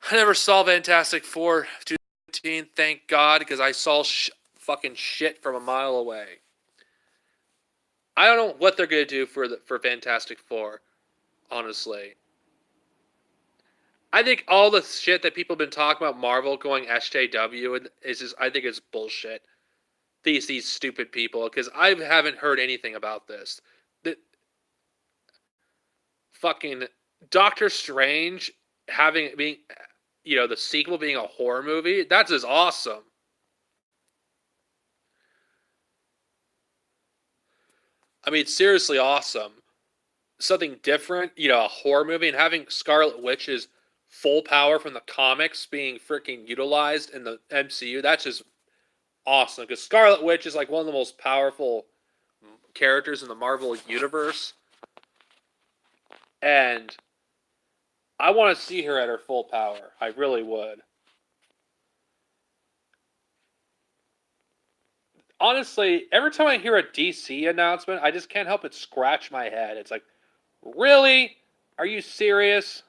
I never saw Fantastic Four 2015, thank God, because I saw fucking shit from a mile away. I don't know what they're gonna do for Fantastic Four, honestly. I think all the shit that people have been talking about Marvel going SJW is just I think it's bullshit. These stupid people, because I haven't heard anything about this. The fucking Doctor Strange being the sequel being a horror movie, that's just awesome. I mean, seriously awesome. Something different, a horror movie, and having Scarlet Witch's full power from the comics being freaking utilized in the MCU, that's just awesome. Because Scarlet Witch is like one of the most powerful characters in the Marvel universe. And I want to see her at her full power. I really would. Honestly, every time I hear a DC announcement, I just can't help but scratch my head. It's like, really? Are you serious?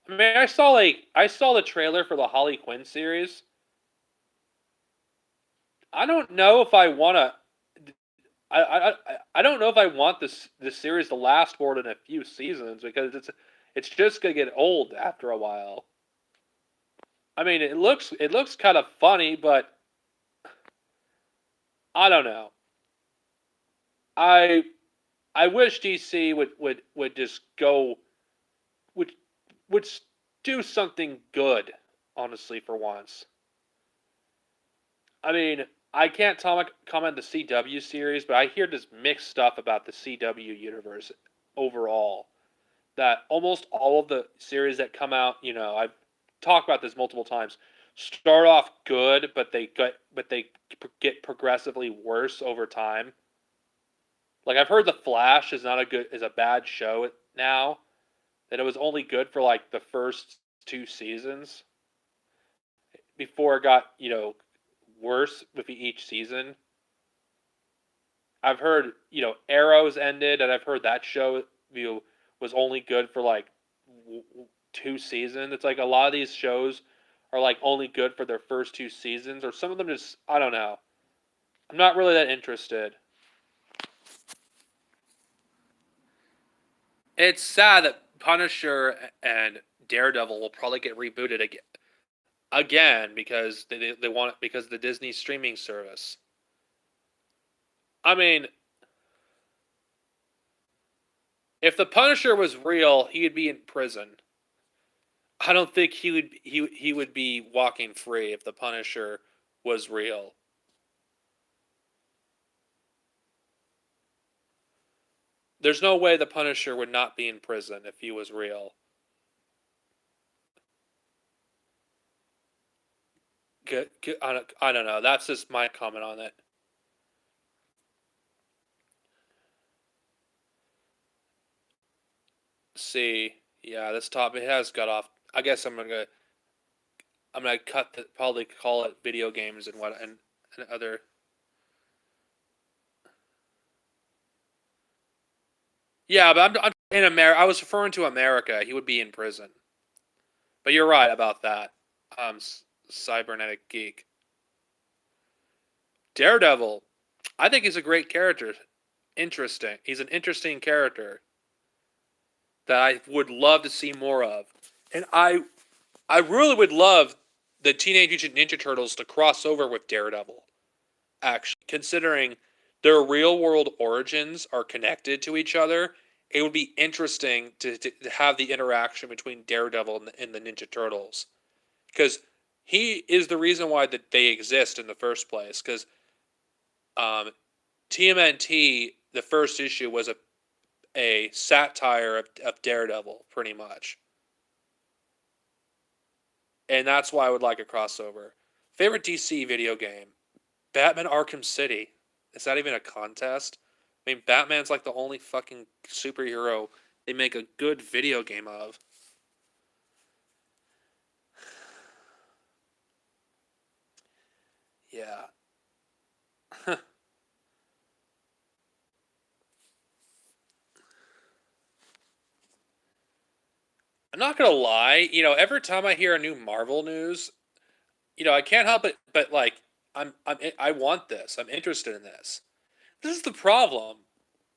I mean, I saw the trailer for the Harley Quinn series. I don't know if I want to. I don't know if I want this series to last more than a few seasons because it's just gonna get old after a while. I mean, it looks kind of funny, but I don't know. I I wish DC would just go would would do something good, honestly, for once. I mean, I can't comment the CW series, but I hear this mixed stuff about the CW universe overall. That almost all of the series that come out, I've talked about this multiple times, start off good, but they get progressively worse over time. Like I've heard The Flash is a bad show now. That it was only good for like the first two seasons before it got worse with each season. I've heard Arrows ended, and I've heard that show was only good for like two seasons. It's like a lot of these shows are like only good for their first two seasons, or some of them just I don't know. I'm not really that interested. It's sad that Punisher and Daredevil will probably get rebooted again because they want it because of the Disney streaming service. I mean, if the Punisher was real, he would be in prison. I don't think he would be walking free if the Punisher was real. There's no way the Punisher would not be in prison if he was real. I don't know. That's just my comment on it. See, yeah, this topic has got off. I guess I'm gonna probably call it video games and other. Yeah, but I'm in America. I was referring to America. He would be in prison. But you're right about that. Cybernetic geek. Daredevil. I think he's a great character. Interesting. He's an interesting character that I would love to see more of. And I really would love the Teenage Mutant Ninja Turtles to cross over with Daredevil. Actually, considering their real world origins are connected to each other, it would be interesting to have the interaction between Daredevil and the Ninja Turtles. Because he is the reason why that they exist in the first place. Because um, TMNT, the first issue, was a satire of Daredevil, pretty much. And that's why I would like a crossover. Favorite DC video game? Batman Arkham City. Is that even a contest? I mean, Batman's like the only fucking superhero they make a good video game of. Yeah. I'm not gonna lie, every time I hear a new Marvel news, I can't help it but like I want this. I'm interested in this. This is the problem,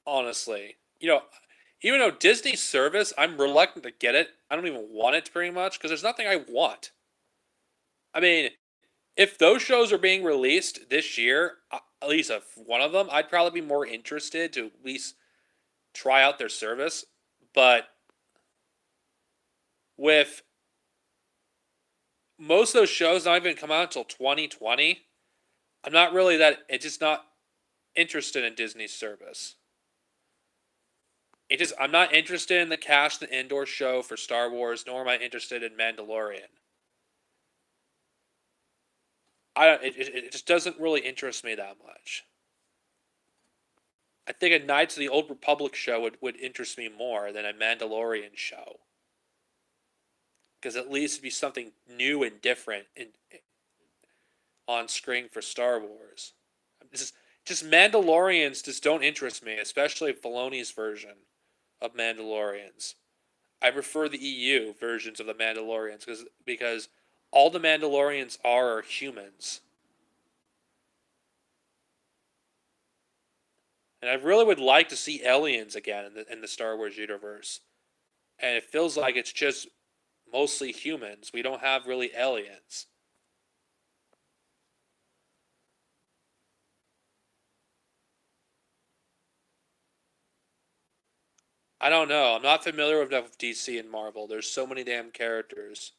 honestly. Even though Disney's service, I'm reluctant to get it. I don't even want it very much because there's nothing I want. I mean, if those shows are being released this year, at least one of them, I'd probably be more interested to at least try out their service. But with most of those shows not even come out until 2020, I'm not really that. It's just not interested in Disney's service. I'm not interested in the Cash the Indoor show for Star Wars, nor am I interested in Mandalorian. It just doesn't really interest me that much. I think a Knights of the Old Republic show would interest me more than a Mandalorian show. Because at least it'd be something new and different on screen for Star Wars. Just Mandalorians just don't interest me, especially Filoni's version of Mandalorians. I prefer the EU versions of the Mandalorians because all the Mandalorians are humans. And I really would like to see aliens again in the Star Wars universe. And it feels like it's just mostly humans. We don't have really aliens. I don't know. I'm not familiar enough with DC and Marvel. There's so many damn characters.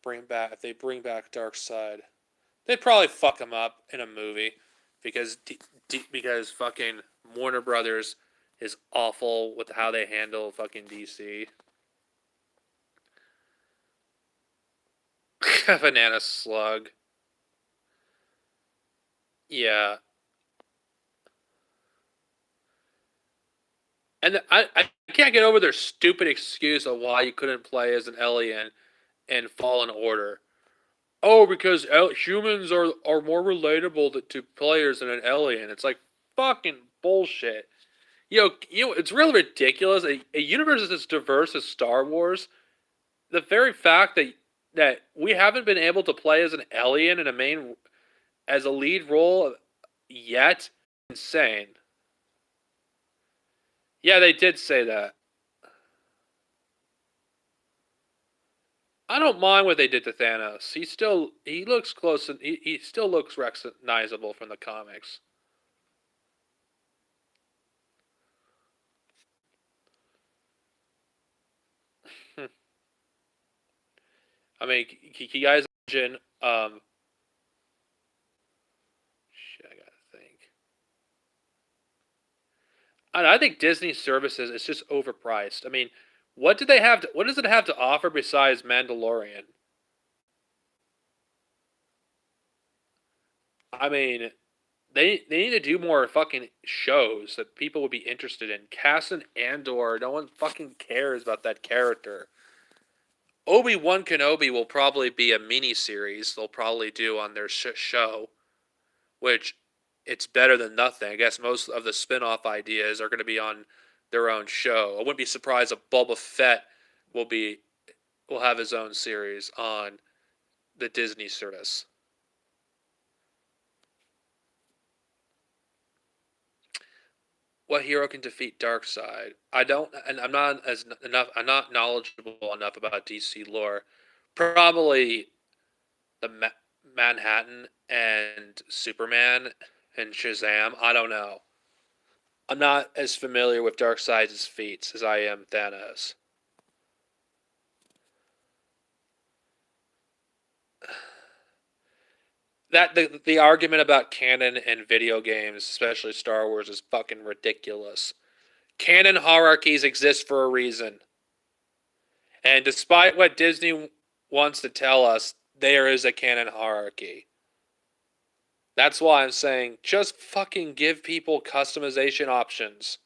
if they bring back Darkseid, they'd probably fuck him up in a movie because because fucking Warner Brothers is awful with how they handle fucking DC. Banana Slug. Yeah. And I can't get over their stupid excuse of why you couldn't play as an alien in Fallen Order. Oh, because humans are more relatable to players than an alien. It's like fucking bullshit. It's really ridiculous. A universe as diverse as Star Wars, the very fact that we haven't been able to play as an alien in as a lead role yet, insane. Yeah, they did say that. I don't mind what they did to Thanos. He looks close and he still looks recognizable from the comics. I mean, can you guys imagine? Shit, I gotta think. I think Disney services is just overpriced. I mean, what do they have? What does it have to offer besides Mandalorian? I mean, they need to do more fucking shows that people would be interested in. Cassian Andor, no one fucking cares about that character. Obi-Wan Kenobi will probably be a mini series they'll probably do on their show, which it's better than nothing. I guess most of the spin-off ideas are going to be on their own show. I wouldn't be surprised if Boba Fett will be will have his own series on the Disney service. What hero can defeat Darkseid? I don't, and I'm not as enough. I'm not knowledgeable enough about DC lore. Probably the Manhattan and Superman and Shazam. I don't know. I'm not as familiar with Darkseid's feats as I am Thanos. The argument about canon and video games, especially Star Wars, is fucking ridiculous. Canon hierarchies exist for a reason. And despite what Disney wants to tell us, there is a canon hierarchy. That's why I'm saying just fucking give people customization options.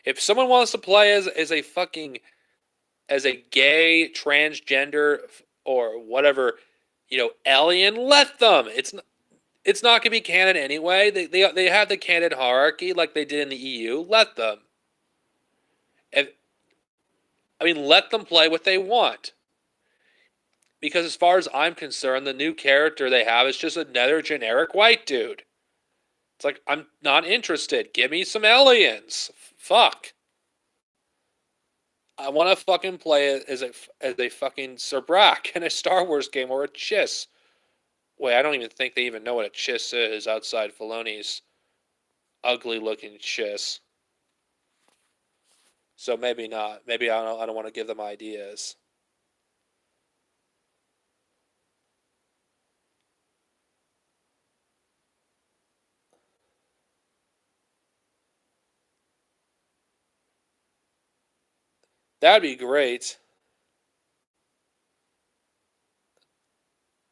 If someone wants to play as a fucking as a gay, transgender, or whatever, alien, let them. It's not gonna be canon anyway. They have the canon hierarchy like they did in the EU. Let them. And, I mean, let them play what they want. Because as far as I'm concerned, the new character they have is just another generic white dude. It's like, I'm not interested. Give me some aliens. Fuck. I want to fucking play it as a fucking Sabrak in a Star Wars game or a Chiss. Wait, I don't even think they even know what a Chiss is outside Filoni's ugly looking Chiss. So maybe not. Maybe I don't want to give them ideas. That'd be great.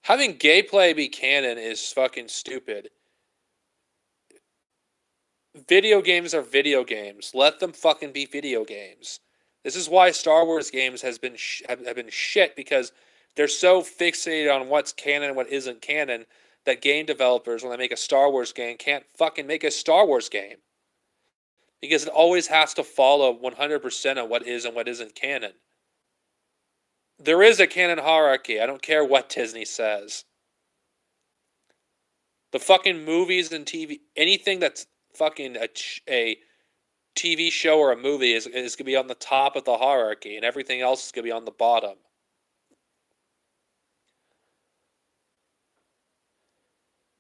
Having gameplay be canon is fucking stupid. Video games are video games. Let them fucking be video games. This is why Star Wars games have been shit because they're so fixated on what's canon and what isn't canon that game developers, when they make a Star Wars game, can't fucking make a Star Wars game because it always has to follow 100% of what is and what isn't canon. There is a canon hierarchy. I don't care what Disney says. The fucking movies and TV, anything that's fucking a TV show or a movie is going to be on the top of the hierarchy, and everything else is going to be on the bottom.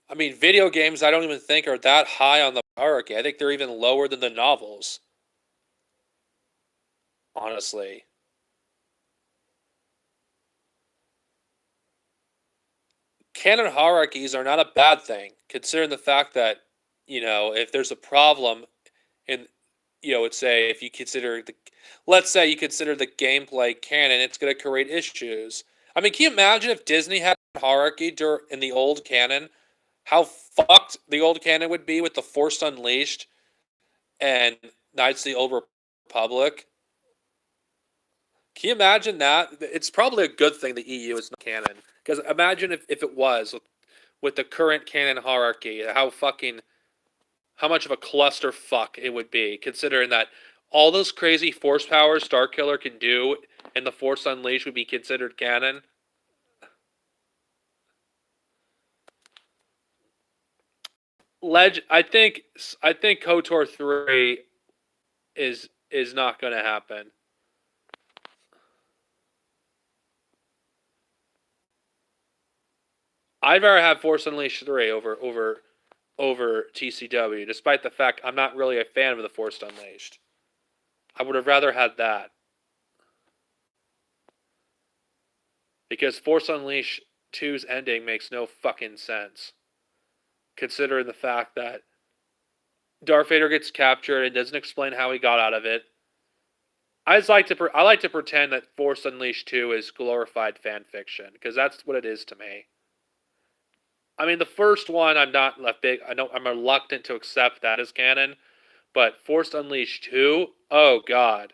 I mean, video games I don't even think are that high on the hierarchy. I think they're even lower than the novels. Honestly. canon hierarchies are not a bad thing, considering the fact that, if there's a problem in, let's say if you consider let's say you consider the gameplay canon, it's going to create issues. I mean, can you imagine if Disney had a hierarchy in the old canon? How fucked the old canon would be with the Force Unleashed and Knights of the Old Republic. Can you imagine that? It's probably a good thing the EU is not canon. Because imagine if it was with the current canon hierarchy, how much of a clusterfuck it would be, considering that all those crazy force powers Starkiller can do in the Force Unleashed would be considered canon. I think KOTOR 3 is not going to happen. I'd rather have Force Unleashed 3 over TCW, despite the fact I'm not really a fan of the Force Unleashed. I would have rather had that. Because Force Unleashed 2's ending makes no fucking sense. Considering the fact that Darth Vader gets captured and doesn't explain how he got out of it. I like to pretend that Force Unleashed 2 is glorified fan fiction, because that's what it is to me. I mean, the first one I'm reluctant to accept that as canon, but Force Unleashed 2, oh god.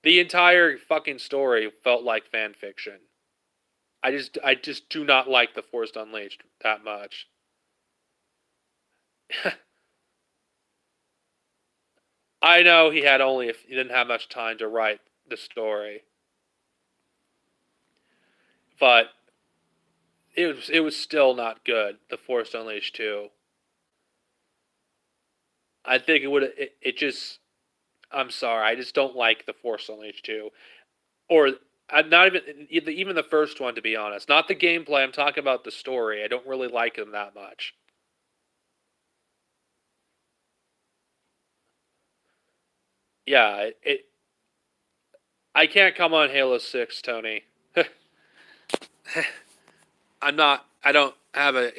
The entire fucking story felt like fan fiction. I just do not like the Force Unleashed that much. I know he didn't have much time to write the story, but it was still not good. The Force Unleashed 2. I think it would it just. I'm sorry, I just don't like the Force Unleashed 2, or not even the first one, to be honest. Not the gameplay. I'm talking about the story. I don't really like them that much. Yeah, I can't come on Halo 6, Tony. I'm not. I don't have an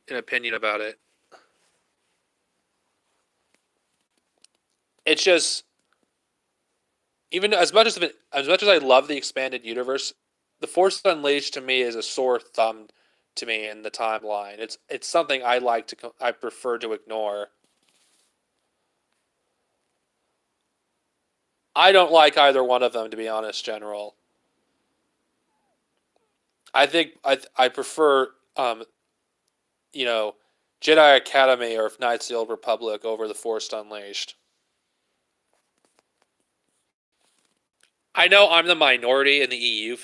opinion about it. It's just, even as much as I love the expanded universe, the Force Unleashed to me is a sore thumb to me in the timeline. It's something I prefer to ignore. I don't like either one of them, to be honest, General. I think I prefer you know Jedi Academy or Knights of the Old Republic over the Force Unleashed. I know I'm the minority in the EU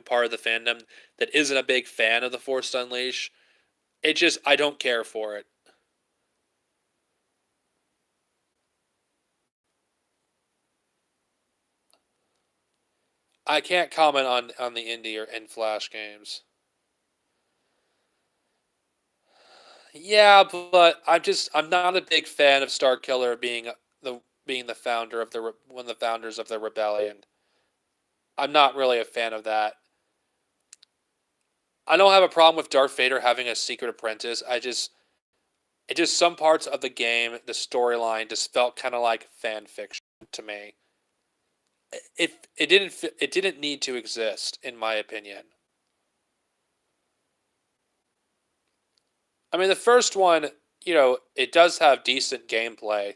part of the fandom that isn't a big fan of the Force Unleashed. It just I don't care for it. I can't comment on the indie or in Flash games. Yeah, but I'm not a big fan of Starkiller being the founder of one of the founders of the rebellion. I'm not really a fan of that. I don't have a problem with Darth Vader having a secret apprentice. It just some parts of the game, the storyline just felt kind of like fan fiction to me. It didn't need to exist, in my opinion. I mean, the first one, it does have decent gameplay,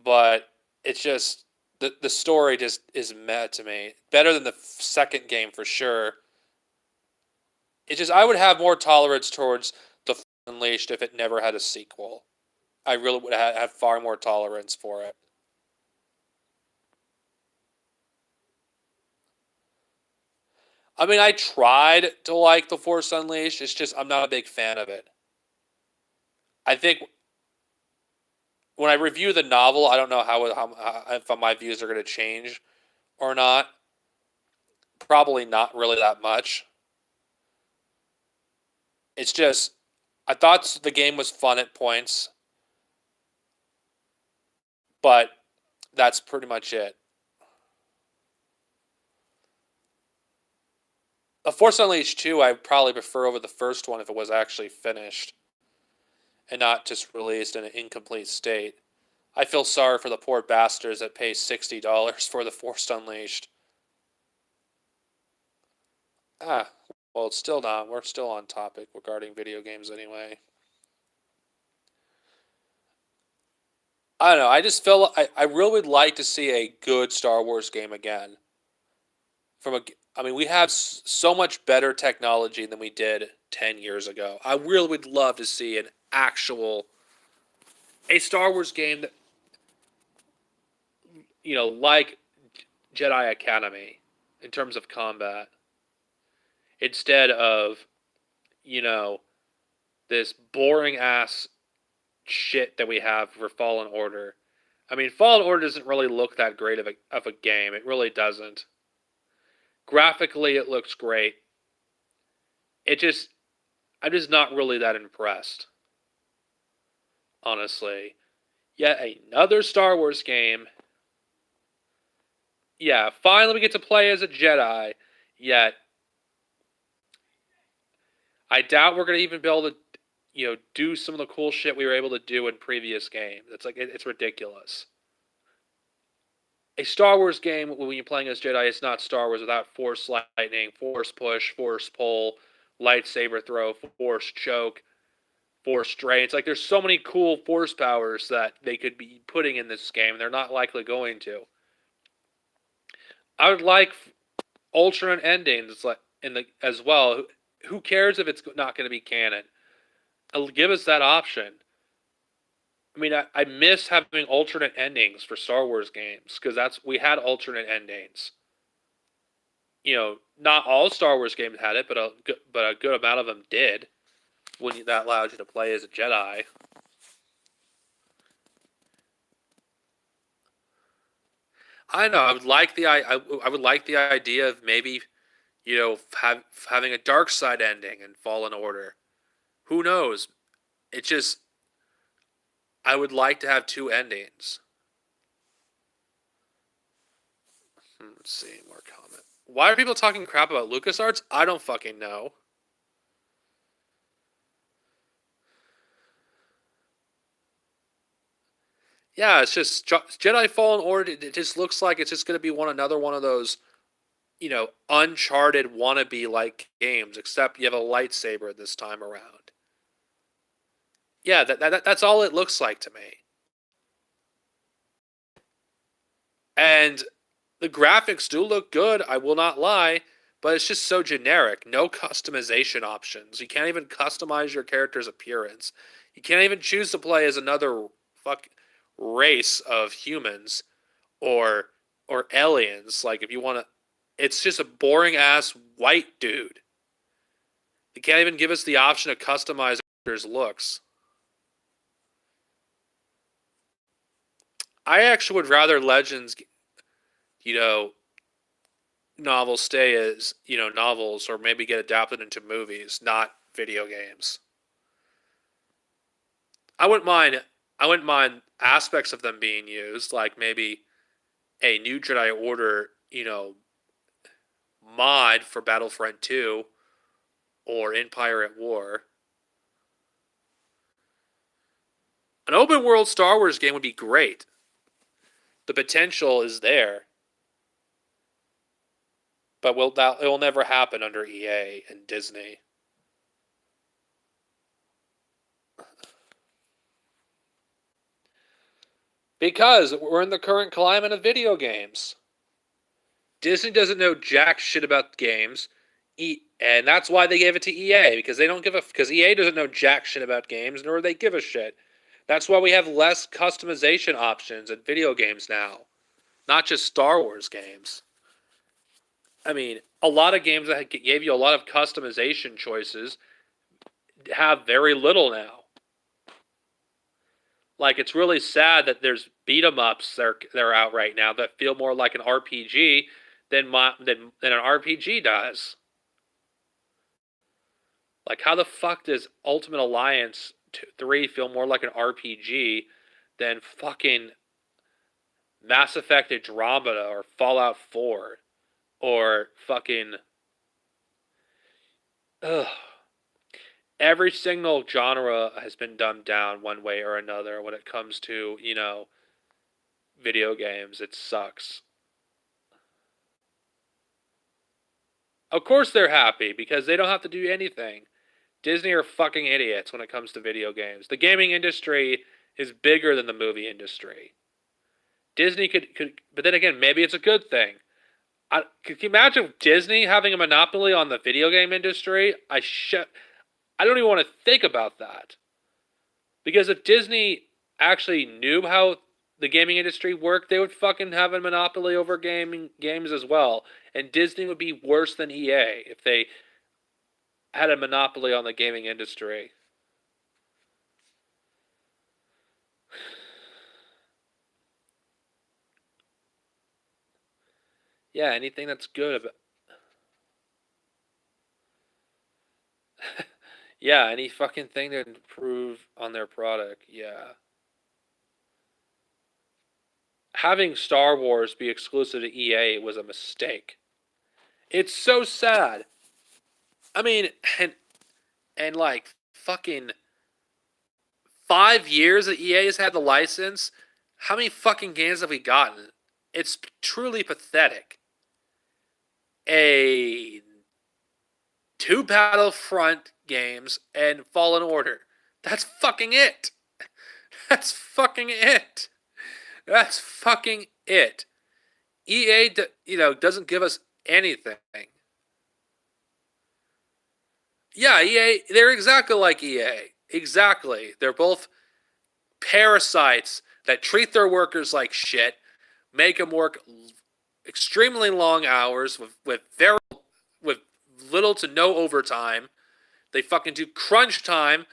but it's just the story just is meh to me. Better than the second game for sure. It's just I would have more tolerance towards the Unleashed if it never had a sequel. I really would have far more tolerance for it. I mean, I tried to like the Force Unleashed. It's just I'm not a big fan of it. I think when I review the novel, I don't know how if my views are going to change or not. Probably not really that much. It's just I thought the game was fun at points, but that's pretty much it. A Force Unleashed 2, I'd probably prefer over the first one if it was actually finished and not just released in an incomplete state. I feel sorry for the poor bastards that pay $60 for the Force Unleashed. Ah, well, it's still not. We're still on topic regarding video games anyway. I don't know. I just feel I really would like to see a good Star Wars game again. From a, I mean, we have so much better technology than we did 10 years ago. I really would love to see an actual a Star Wars game that like Jedi Academy in terms of combat, instead of you know this boring ass shit that we have for Fallen Order. I mean, Fallen Order doesn't really look that great of a game. It really doesn't. Graphically, it looks great. I'm just not really that impressed, honestly. Yet another Star Wars game. Yeah, finally we get to play as a Jedi. Yet I doubt we're gonna even be able to, do some of the cool shit we were able to do in previous games. It's ridiculous. A Star Wars game when you're playing as Jedi is not Star Wars without Force lightning, Force push, Force pull, lightsaber throw, Force choke, Force drain. It's like there's so many cool Force powers that they could be putting in this game, and they're not likely going to. I would like alternate endings like in the as well. Who cares if it's not going to be canon? Give us that option. I mean, I miss having alternate endings for Star Wars games because we had alternate endings. Not all Star Wars games had it, but a good amount of them did. When that allowed you to play as a Jedi. I know. I would like the idea of maybe having a dark side ending in Fallen Order. Who knows? It just I would like to have two endings. Let's see more comment. Why are people talking crap about LucasArts? I don't fucking know. Yeah, it's just Jedi Fallen Order. It just looks like it's just going to be another one of those, Uncharted wannabe like games. Except you have a lightsaber this time around. Yeah, that's all it looks like to me. And the graphics do look good. I will not lie, but it's just so generic. No customization options. You can't even customize your character's appearance. You can't even choose to play as another race of humans or aliens. Like if you want to, it's just a boring ass white dude. You can't even give us the option to customize characters' looks. I actually would rather Legends, you know, novels stay as novels or maybe get adapted into movies, not video games. I wouldn't mind. I wouldn't mind aspects of them being used, like maybe a New Jedi Order, mod for Battlefront 2 or Empire at War. An open world Star Wars game would be great. The potential is there, but it will never happen under EA and Disney. Because we're in the current climate of video games. Disney doesn't know jack shit about games, and that's why they gave it to EA, because they don't give a because EA doesn't know jack shit about games, nor do they give a shit. That's why we have less customization options in video games now, not just Star Wars games. I mean, a lot of games that gave you a lot of customization choices have very little now. Like it's really sad that there's beat 'em ups that are out right now that feel more like an RPG than an RPG does. Like how the fuck does Ultimate Alliance 3 feel more like an RPG than fucking Mass Effect Andromeda or Fallout 4 or fucking Ugh. Every single genre has been dumbed down one way or another when it comes to, video games. It sucks. Of course they're happy because they don't have to do anything. Disney are fucking idiots when it comes to video games. The gaming industry is bigger than the movie industry. Disney could but then again, maybe it's a good thing. Could you imagine Disney having a monopoly on the video game industry? I don't even want to think about that. Because if Disney actually knew how the gaming industry worked, they would fucking have a monopoly over gaming games as well. And Disney would be worse than EA if they had a monopoly on the gaming industry. Yeah, anything that's good about yeah, any fucking thing to improve on their product. Yeah. Having Star Wars be exclusive to EA was a mistake. It's so sad. I mean, and like fucking 5 years that EA has had the license. How many fucking games have we gotten? It's truly pathetic. A two Battlefront games and Fallen Order. That's fucking it. That's fucking it. That's fucking it. EA, doesn't give us anything. Yeah, EA, they're exactly like EA. Exactly. They're both parasites that treat their workers like shit, make them work extremely long hours with little to no overtime. They fucking do crunch time,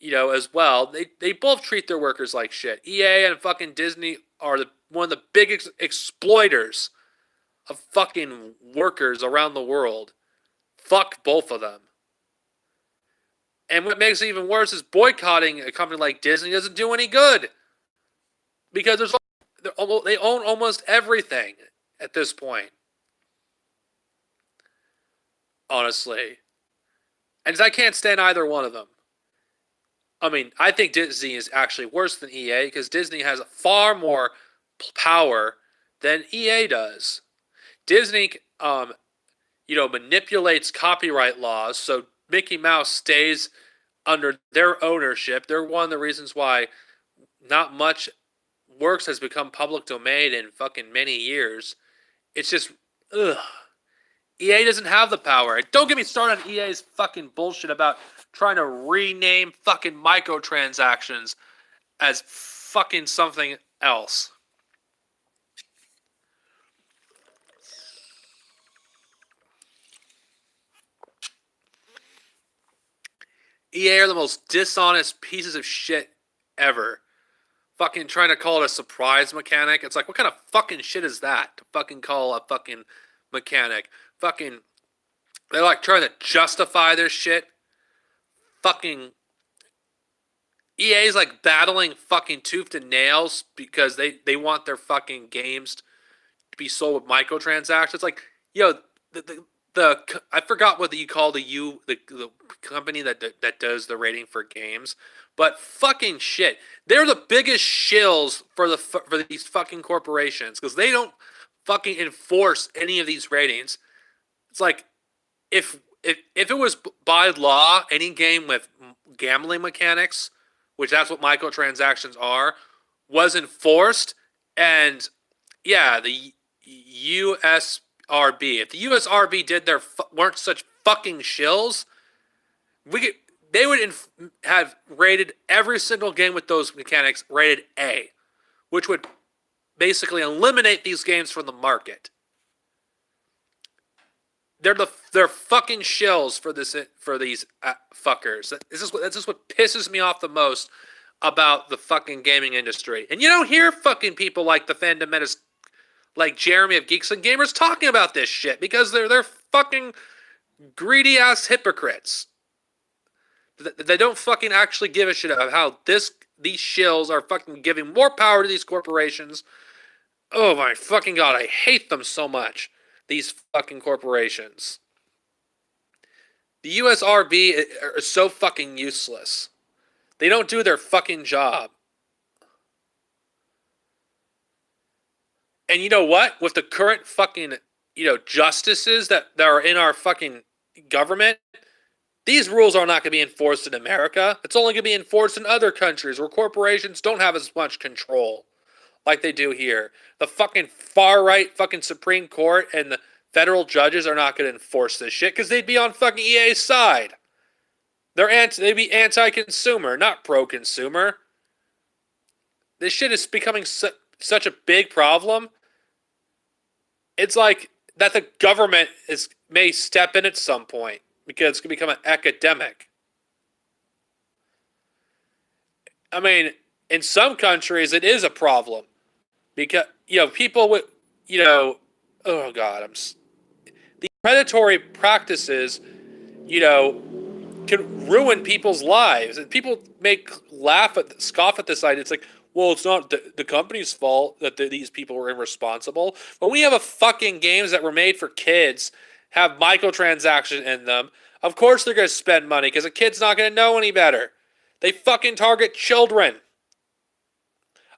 as well. They both treat their workers like shit. EA and fucking Disney are one of the biggest exploiters of fucking workers around the world. Fuck both of them. And what makes it even worse is boycotting a company like Disney doesn't do any good because they own almost everything at this point. Honestly, and I can't stand either one of them. I mean, I think Disney is actually worse than EA because Disney has far more power than EA does. Disney, manipulates copyright laws so Mickey Mouse stays under their ownership. They're one of the reasons why not much works has become public domain in fucking many years. It's just, ugh. EA doesn't have the power. Don't get me started on EA's fucking bullshit about trying to rename fucking microtransactions as fucking something else. EA are the most dishonest pieces of shit ever. Fucking trying to call it a surprise mechanic. It's like, what kind of fucking shit is that? To fucking call a fucking mechanic. Fucking, they're like trying to justify their shit. Fucking EA's like battling fucking tooth and nails because they want their fucking games to be sold with microtransactions. Like, yo, the I forgot what you call the company that does the rating for games, but fucking shit, they're the biggest shills for these fucking corporations because they don't fucking enforce any of these ratings. It's like if it was by law, any game with gambling mechanics, which that's what microtransactions are, was enforced, and yeah, the USRB. If the USRB did weren't such fucking shills, we could, they would have rated every single game with those mechanics rated A, which would basically eliminate these games from the market. They're fucking shills for these fuckers. That's just what pisses me off the most about the fucking gaming industry. And you don't hear fucking people like the Fandom Menace, like Jeremy of Geeks and Gamers, talking about this shit because they're fucking greedy ass hypocrites. They don't fucking actually give a shit about how these shills are fucking giving more power to these corporations. Oh my fucking god, I hate them so much. These fucking corporations. The USRB are so fucking useless. They don't do their fucking job. And you know what? With the current fucking, justices that are in our fucking government, these rules are not going to be enforced in America. It's only going to be enforced in other countries where corporations don't have as much control like they do here. The fucking far right fucking Supreme Court and the federal judges are not going to enforce this shit because they'd be on fucking EA's side. They'd be anti-consumer, not pro-consumer. This shit is becoming such a big problem. It's like that the government may step in at some point because it's going to become an epidemic. I mean, in some countries it is a problem because people with oh god, the predatory practices can ruin people's lives, and people scoff at this idea. It's like, well, it's not the company's fault that these people were irresponsible. When we have a fucking games that were made for kids have microtransactions in them, of course they're going to spend money because a kid's not going to know any better. They fucking target children.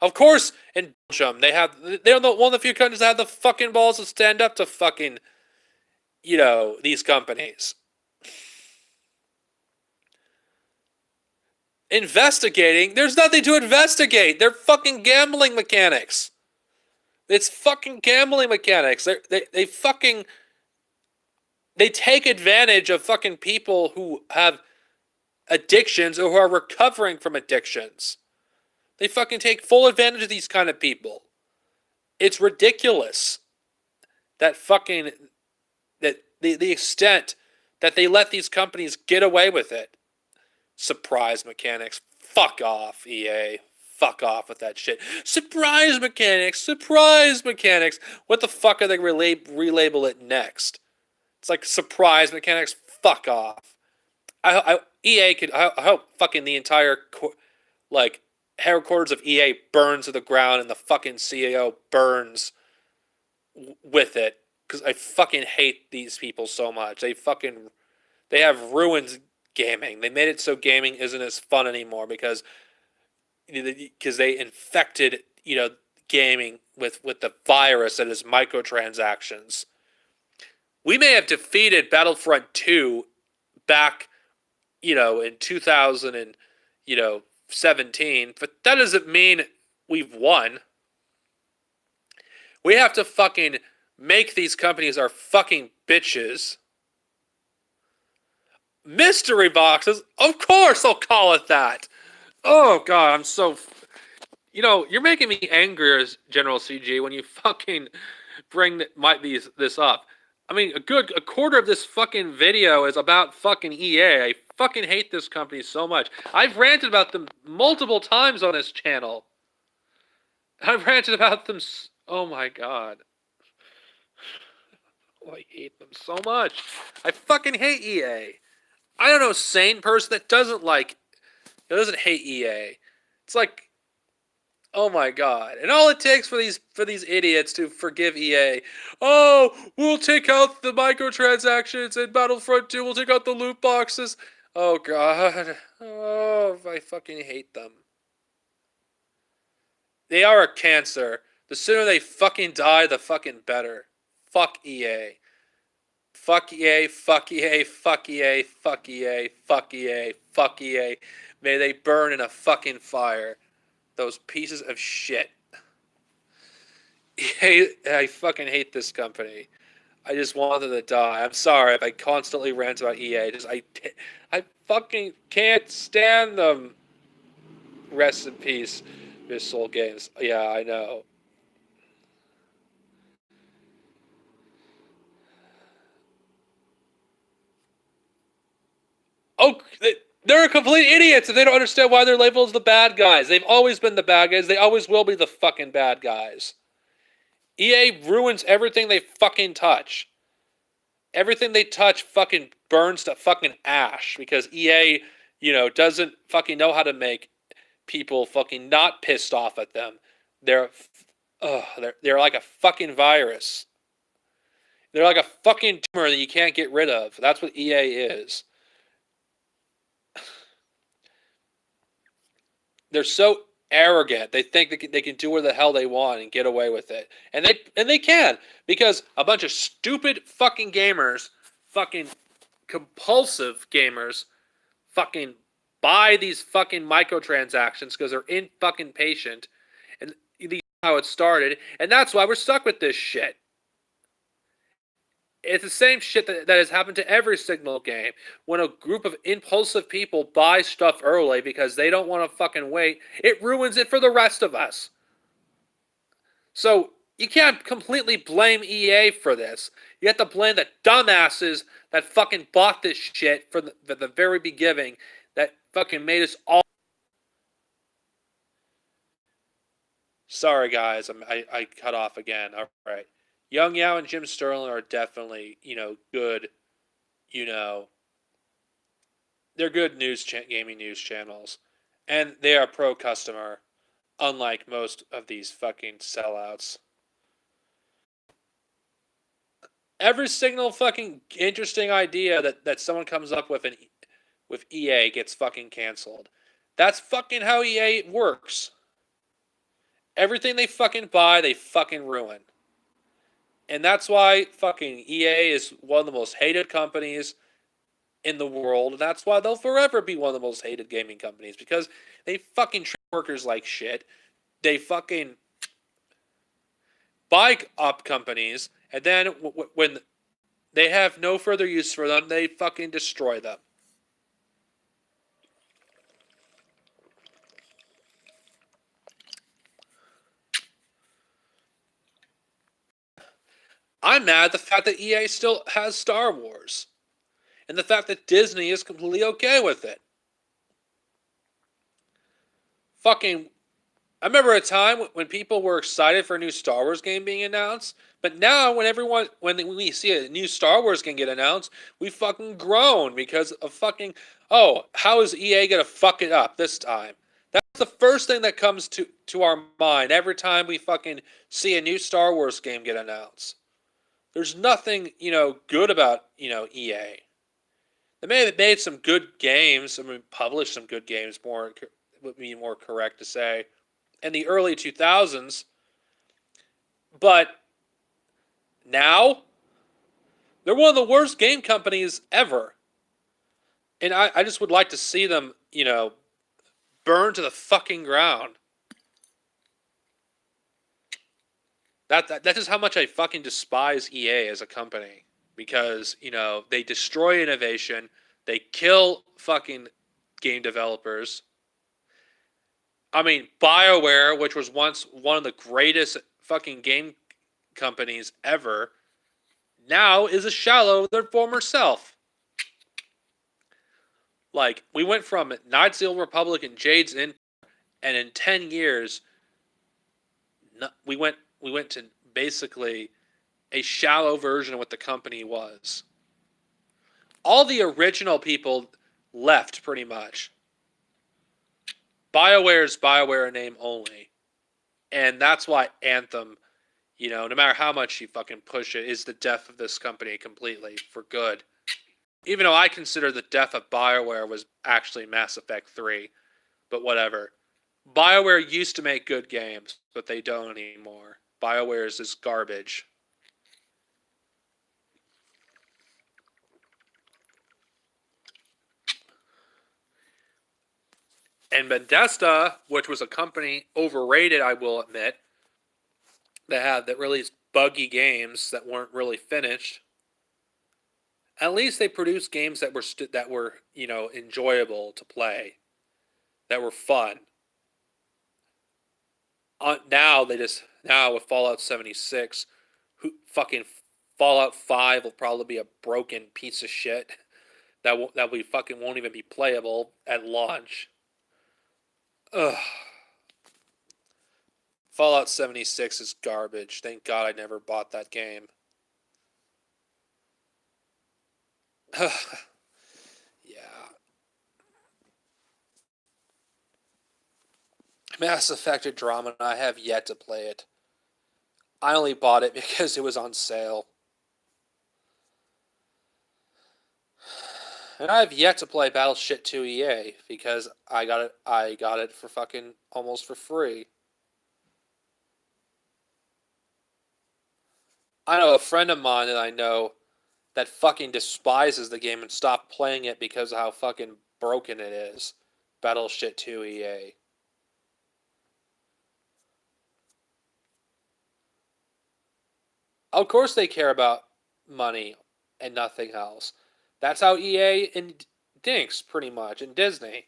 Of course, in Belgium, they're one of the few countries that have the fucking balls to stand up to fucking, these companies. Investigating? There's nothing to investigate. They're fucking gambling mechanics. It's fucking gambling mechanics. They take advantage of fucking people who have addictions or who are recovering from addictions. They fucking take full advantage of these kind of people. It's ridiculous that the extent that they let these companies get away with it. Surprise mechanics. Fuck off, EA. Fuck off with that shit. Surprise mechanics. Surprise mechanics. What the fuck are they relabel it next? It's like surprise mechanics. Fuck off. EA could. I hope fucking the entire headquarters of EA burns to the ground and the fucking CEO burns with it, because I fucking hate these people so much. They have ruined gaming. They made it so gaming isn't as fun anymore because they infected gaming with the virus that is microtransactions. We may have defeated Battlefront 2 back in 2017, but that doesn't mean we've won. We have to fucking make these companies our fucking bitches. Mystery boxes? Of course I'll call it that. Oh god, I'm so... you're making me angrier, General CG, when you fucking bring this up. I mean, a quarter of this fucking video is about fucking EA. I fucking hate this company so much. I've ranted about them multiple times on this channel. I've ranted about them... Oh my god. Oh, I hate them so much. I fucking hate EA. I don't know a sane person that doesn't hate EA. It's like, oh my god. And all it takes for these idiots to forgive EA. Oh, we'll take out the microtransactions in Battlefront 2. We'll take out the loot boxes. Oh god. Oh, I fucking hate them. They are a cancer. The sooner they fucking die, the fucking better. Fuck EA. Fuck EA, fuck EA, fuck EA, fuck EA, fuck EA, fuck EA. May they burn in a fucking fire. Those pieces of shit. EA, I fucking hate this company. I just want them to die. I'm sorry if I constantly rant about EA. I fucking can't stand them. Rest in peace, Visual Games. Yeah, I know. Oh, they're complete idiots and they don't understand why they're labeled as the bad guys. They've always been the bad guys. They always will be the fucking bad guys. EA ruins everything they fucking touch. Everything they touch fucking burns to fucking ash because EA, doesn't fucking know how to make people fucking not pissed off at them. They're like a fucking virus. They're like a fucking tumor that you can't get rid of. That's what EA is. they're so arrogant. They think they can do what the hell they want and get away with it, and they can, because a bunch of stupid fucking gamers, fucking compulsive gamers, fucking buy these fucking microtransactions because they're in fucking patient, and how it started, and that's why we're stuck with this shit. It's the same shit that has happened to every Signal game. When a group of impulsive people buy stuff early because they don't want to fucking wait, it ruins it for the rest of us. So you can't completely blame EA for this. You have to blame the dumbasses that fucking bought this shit from the very beginning, that fucking made us all. Sorry, guys, I cut off again. All right. Young Yao and Jim Sterling are definitely, good, they're good gaming news channels. And they are pro customer, unlike most of these fucking sellouts. Every single fucking interesting idea that someone comes up with with EA gets fucking canceled. That's fucking how EA works. Everything they fucking buy, they fucking ruin. And that's why fucking EA is one of the most hated companies in the world. And that's why they'll forever be one of the most hated gaming companies. Because they fucking treat workers like shit. They fucking buy up companies. And then when they have no further use for them, they fucking destroy them. I'm mad at the fact that EA still has Star Wars. And the fact that Disney is completely okay with it. Fucking, I remember a time when people were excited for a new Star Wars game being announced, but now when we see a new Star Wars game get announced, we fucking groan because of fucking, oh, how is EA gonna fuck it up this time? That's the first thing that comes to our mind every time we fucking see a new Star Wars game get announced. There's nothing, good about, EA. They may have made some good games. I mean, published some good games. Would be more correct to say, in the early 2000s. But now, they're one of the worst game companies ever. And I just would like to see them, burn to the fucking ground. That's just how much I fucking despise EA as a company. Because, they destroy innovation. They kill fucking game developers. I mean, BioWare, which was once one of the greatest fucking game companies ever, now is a shallow of their former self. Like, we went from Knights of the Old Republic and Jade's Empire, and in 10 years, we went to basically a shallow version of what the company was. All the original people left, pretty much. BioWare's BioWare name only. And that's why Anthem, no matter how much you fucking push it, is the death of this company completely, for good. Even though I consider the death of BioWare was actually Mass Effect 3. But whatever. BioWare used to make good games, but they don't anymore. BioWare is just garbage. And Bethesda, which was a company overrated, I will admit, that released buggy games that weren't really finished. At least they produced games that were enjoyable to play, that were fun. Now with Fallout 76, fucking Fallout 5 will probably be a broken piece of shit that we fucking won't even be playable at launch. Ugh. Fallout 76 is garbage. Thank God I never bought that game. Yeah. Mass Effect Andromeda, I have yet to play it. I only bought it because it was on sale. And I have yet to play Battleship 2 EA because I got it. I got it for fucking almost for free. I know a friend of mine that I know that fucking despises the game and stopped playing it because of how fucking broken it is. Battleship 2 EA. Of course they care about money and nothing else. That's how EA and thinks pretty much, and Disney.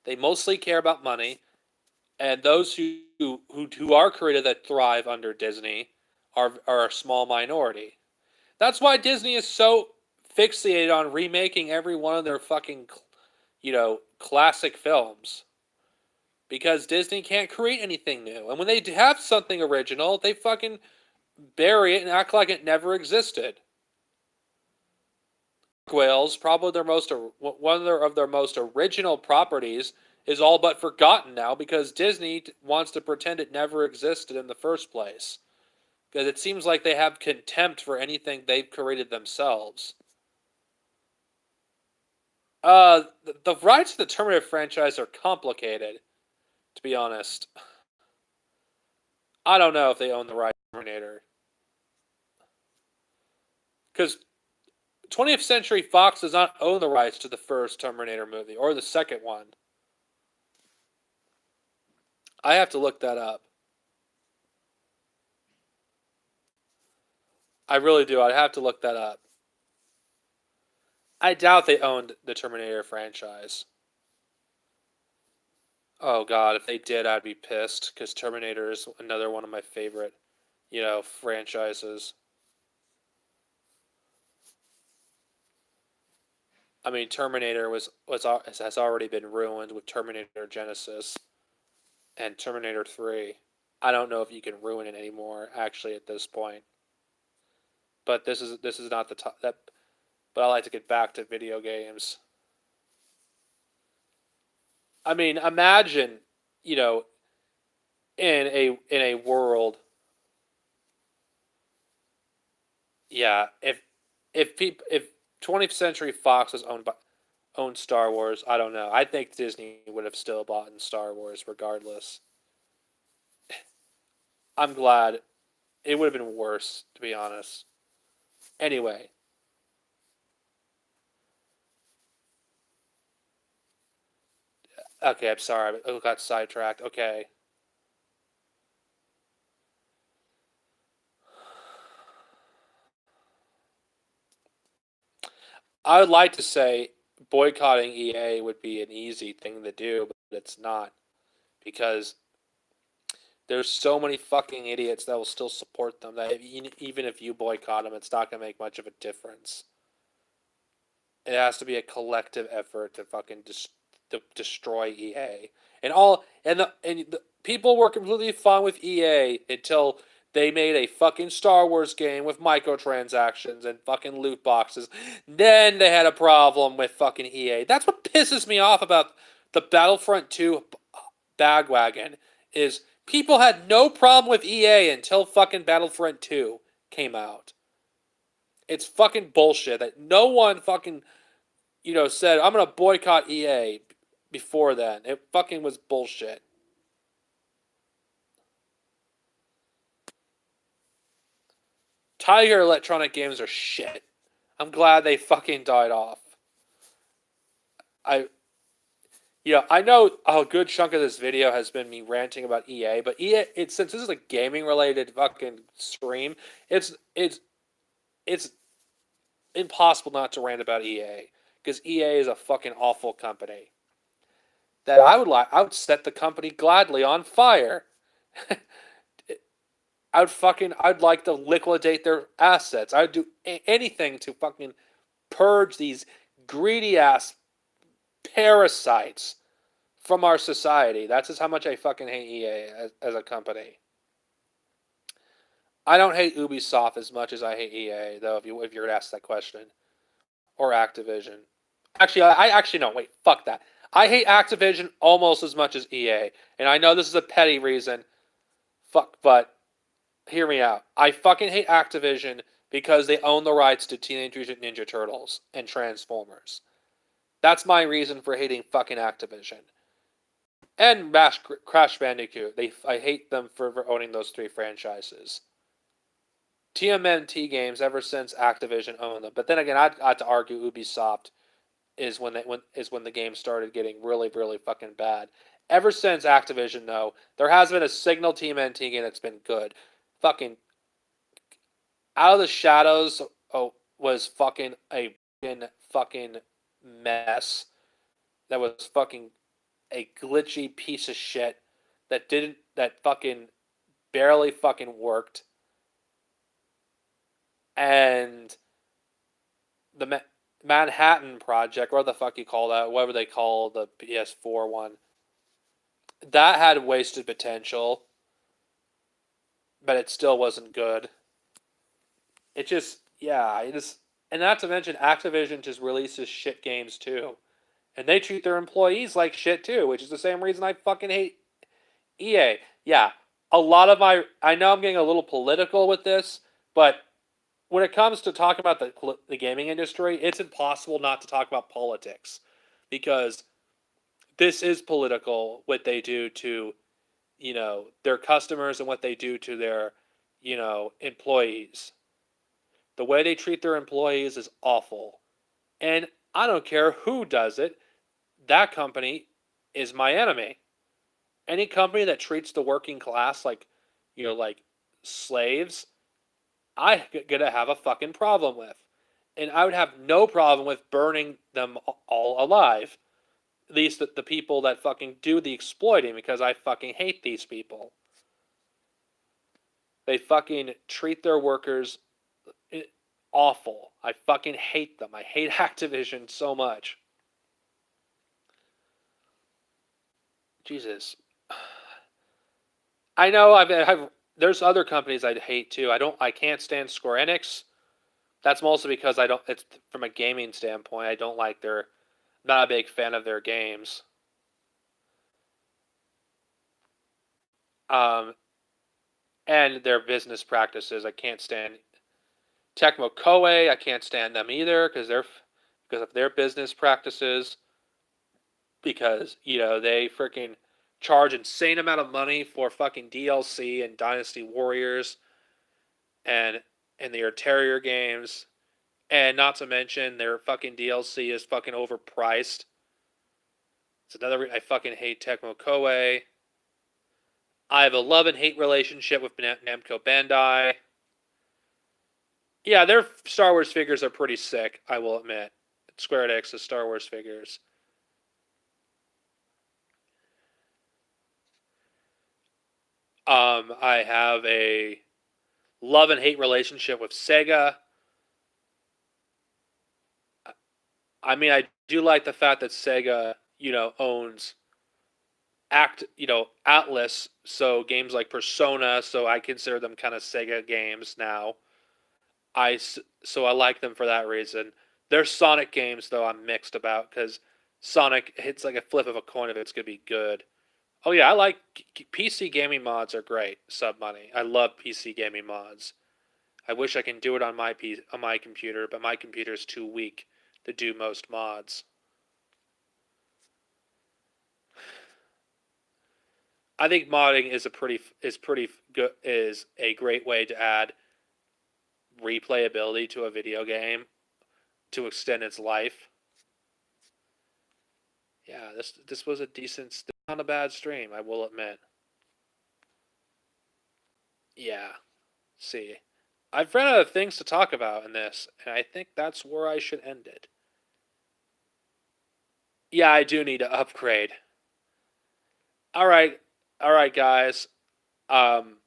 They mostly care about money, and those who are creative that thrive under Disney are a small minority. That's why Disney is so fixated on remaking every one of their fucking, classic films. Because Disney can't create anything new. And when they have something original, they fucking bury it and act like it never existed. Whales, probably one of their most original properties, is all but forgotten now because Disney wants to pretend it never existed in the first place. Because it seems like they have contempt for anything they've created themselves. The rights to the Terminator franchise are complicated, to be honest. I don't know if they own the rights to Terminator. Because 20th Century Fox does not own the rights to the first Terminator movie or the second one. I have to look that up. I really do. I'd have to look that up. I doubt they owned the Terminator franchise. Oh god, if they did, I'd be pissed because Terminator is another one of my favorite, franchises. I mean, Terminator has already been ruined with Terminator Genesis and Terminator 3. I don't know if you can ruin it anymore actually at this point. But this is not the top that but I like to get back to video games. I mean, imagine, you know, in a world, yeah, if 20th Century Fox was owned Star Wars, I don't know. I think Disney would have still bought in Star Wars regardless. I'm glad it would have been worse, to be honest. Anyway, okay, I'm sorry, I got sidetracked. Okay, I would like to say boycotting EA would be an easy thing to do, but it's not because there's so many fucking idiots that will still support them that even if you boycott them, it's not gonna make much of a difference. It has to be a collective effort to fucking to destroy EA. And the people were completely fine with EA until they made a fucking Star Wars game with microtransactions and fucking loot boxes. Then they had a problem with fucking EA. That's what pisses me off about the Battlefront 2 bagwagon is people had no problem with EA until fucking Battlefront 2 came out. It's fucking bullshit that no one fucking said I'm gonna boycott EA before then. It fucking was bullshit. Tiger Electronic Games are shit. I'm glad they fucking died off. I I know a good chunk of this video has been me ranting about EA, but since this is a gaming related fucking stream, it's impossible not to rant about EA because EA is a fucking awful company. That I would set the company gladly on fire. I'd like to liquidate their assets. I'd do anything to fucking purge these greedy ass parasites from our society. That's just how much I fucking hate EA as a company. I don't hate Ubisoft as much as I hate EA, though. If you're to ask that question, or Activision. Actually, I actually no. Wait, fuck that. I hate Activision almost as much as EA, and I know this is a petty reason. Fuck, but hear me out. I fucking hate Activision because they own the rights to Teenage Mutant Ninja Turtles and Transformers. That's my reason for hating fucking Activision. And Crash Bandicoot. I hate them for owning those 3 franchises. TMNT games ever since Activision owned them. But then again, I'd have to argue Ubisoft is when the game started getting really, really fucking bad. Ever since Activision, though, there has been a single TMNT game that's been good. Fucking Out of the Shadows was fucking a fucking mess. That was fucking a glitchy piece of shit that fucking barely fucking worked. And the Manhattan Project, what the fuck you call that, whatever they call the PS4 one, that had wasted potential, but it still wasn't good. It just, yeah, and not to mention Activision just releases shit games too, and they treat their employees like shit too, which is the same reason I fucking hate EA. Yeah, I know I'm getting a little political with this, but when it comes to talking about the gaming industry, it's impossible not to talk about politics, because this is political, what they do to, their customers and what they do to their, employees. The way they treat their employees is awful. And I don't care who does it, that company is my enemy. Any company that treats the working class like slaves, I'm gonna have a fucking problem with. And I would have no problem with burning them all alive. At least the people that fucking do the exploiting, because I fucking hate these people. They fucking treat their workers awful. I fucking hate them. I hate Activision so much. Jesus. I know there's other companies I'd hate too. I can't stand Square Enix. That's mostly because I don't it's from a gaming standpoint, I don't like their not a big fan of their games. Um and their business practices. I can't stand Tecmo Koei. I can't stand them either because of their business practices, because they freaking charge insane amount of money for fucking DLC and Dynasty Warriors and their Terrier games, and not to mention their fucking DLC is fucking overpriced. It's another reason I fucking hate Tecmo Koei. I have a love and hate relationship with Namco Bandai. Yeah, their Star Wars figures are pretty sick, I will admit. Square Enix's Star Wars figures. I have a love and hate relationship with Sega. I mean, I do like the fact that Sega, owns Atlas, so games like Persona, so I consider them kind of Sega games now. So I like them for that reason. Their Sonic games, though, I'm mixed about, because Sonic hits like a flip of a coin if it's gonna be good. Oh yeah, I like PC gaming mods are great. Sub Money, I love PC gaming mods. I wish I can do it on my computer, but my computer is too weak to do most mods. I think modding is a great way to add replayability to a video game to extend its life. Yeah, this was a decent, not a bad stream, I will admit. Yeah. See, I've run out of things to talk about in this, and I think that's where I should end it. Yeah, I do need to upgrade. All right, guys. Um,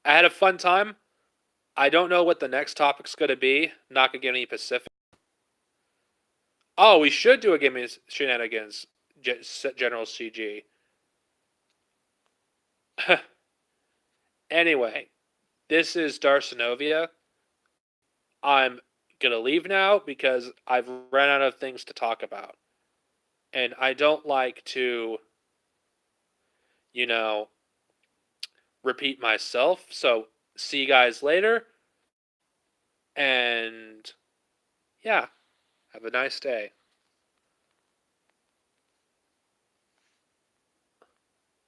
I had a fun time. I don't know what the next topic's gonna be. Not gonna get any Pacific. Oh, we should do a game of shenanigans. General CG. Anyway, this is Darsonovia. I'm gonna leave now because I've run out of things to talk about. And I don't like to, you know, repeat myself. So, see you guys later. And yeah, have a nice day.